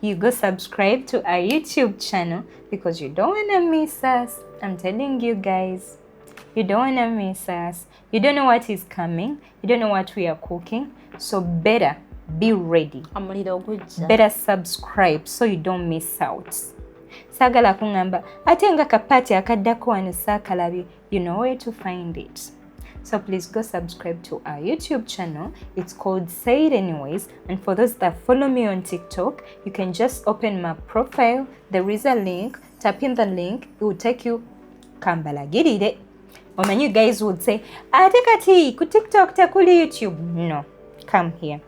You go subscribe to our YouTube channel because you don't want to miss us. I'm telling you guys, you don't want to miss us. You don't know what is coming. You don't know what we are cooking. So better be ready. Better subscribe so you don't miss out. Sagala kungamba atenga kapati akaddako wano saakalabi. You know where to find it. So please go subscribe to our YouTube channel. It's called Say It Anyways. And for those that follow me on TikTok, you can just open my profile. There is a link. Tap in the link. It will take you kambalagirire. Or many guys would say, ate kati ku TikTok tekuli YouTube. No, come here.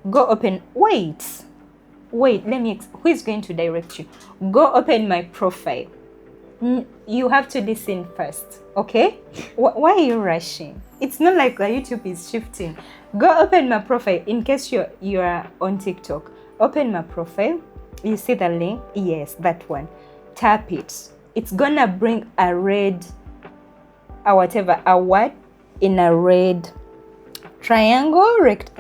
Go open. Wait, let me. Who is going to direct you? Go open my profile. You have to listen first, okay? Why are you rushing? It's not like the YouTube is shifting. Go open my profile in case you are on TikTok. Open my profile. You see the link? Yes, that one. Tap it. It's gonna bring a red, a word in a red triangle,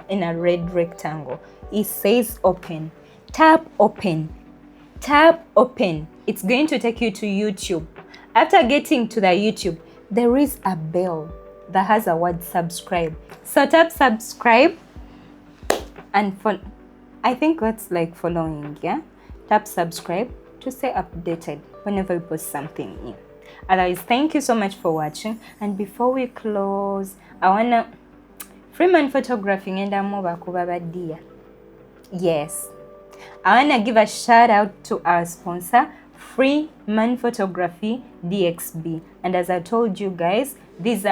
in a red rectangle. It says open. Tap open. Tap open. It's going to take you to YouTube. After getting to the YouTube, there is a bell that has a word subscribe. So tap subscribe and follow. I think that's like following, yeah? Tap subscribe to stay updated whenever we post something new. Otherwise, thank you so much for watching. And before we close, I wanna Freeman Photography and Amoba. Yes. I want to give a shout out to our sponsor, Freeman Photography DXB. And as I told you guys, this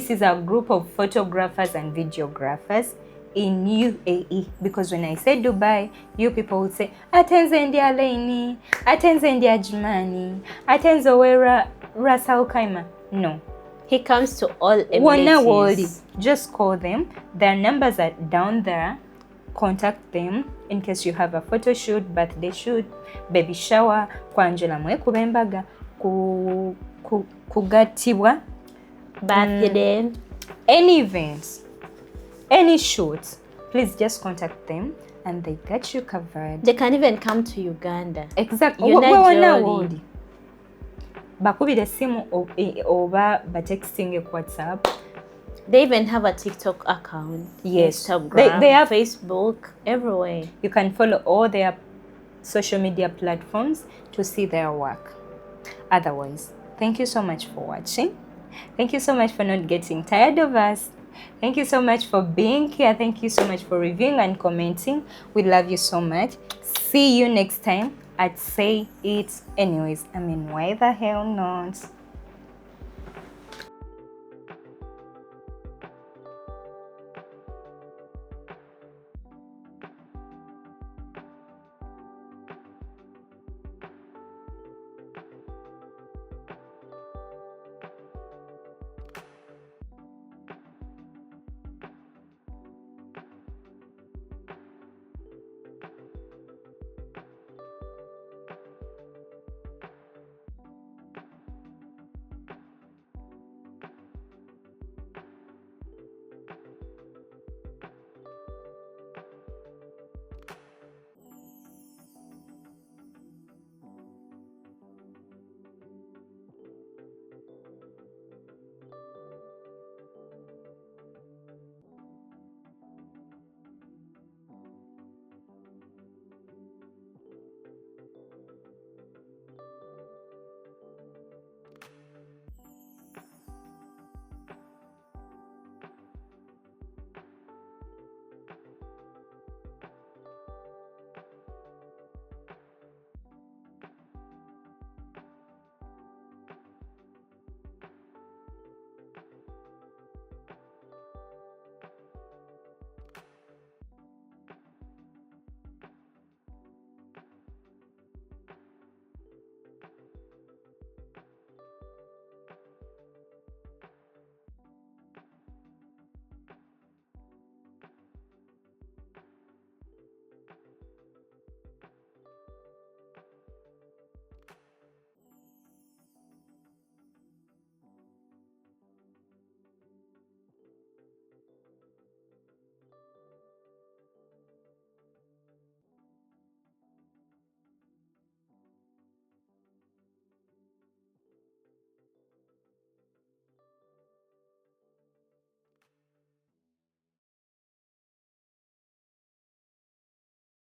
is a group of photographers and videographers in UAE. Because when I say Dubai, you people would say, Atenze ndia Laini, Atenze ndia Jumani, Atenze wera Rasa Ukaima. No. He comes to all Emirates. Just call them. Their numbers are down there. Contact them in case you have a photo shoot, birthday shoot, baby shower, kwanjula mwekuba embaga, kugatibwa, birthday, any events, any shoot, please just contact them and they got you covered. They can even come to Uganda. Exactly. Bakubire simu oba batexting WhatsApp. They even have a TikTok account. Yes. Instagram, they have Facebook, everywhere. You can follow all their social media platforms to see their work. Otherwise, thank you so much for watching. Thank you so much for not getting tired of us. Thank you so much for being here. Thank you so much for reviewing and commenting. We love you so much. See you next time at Say It Anyways. I mean, why the hell not?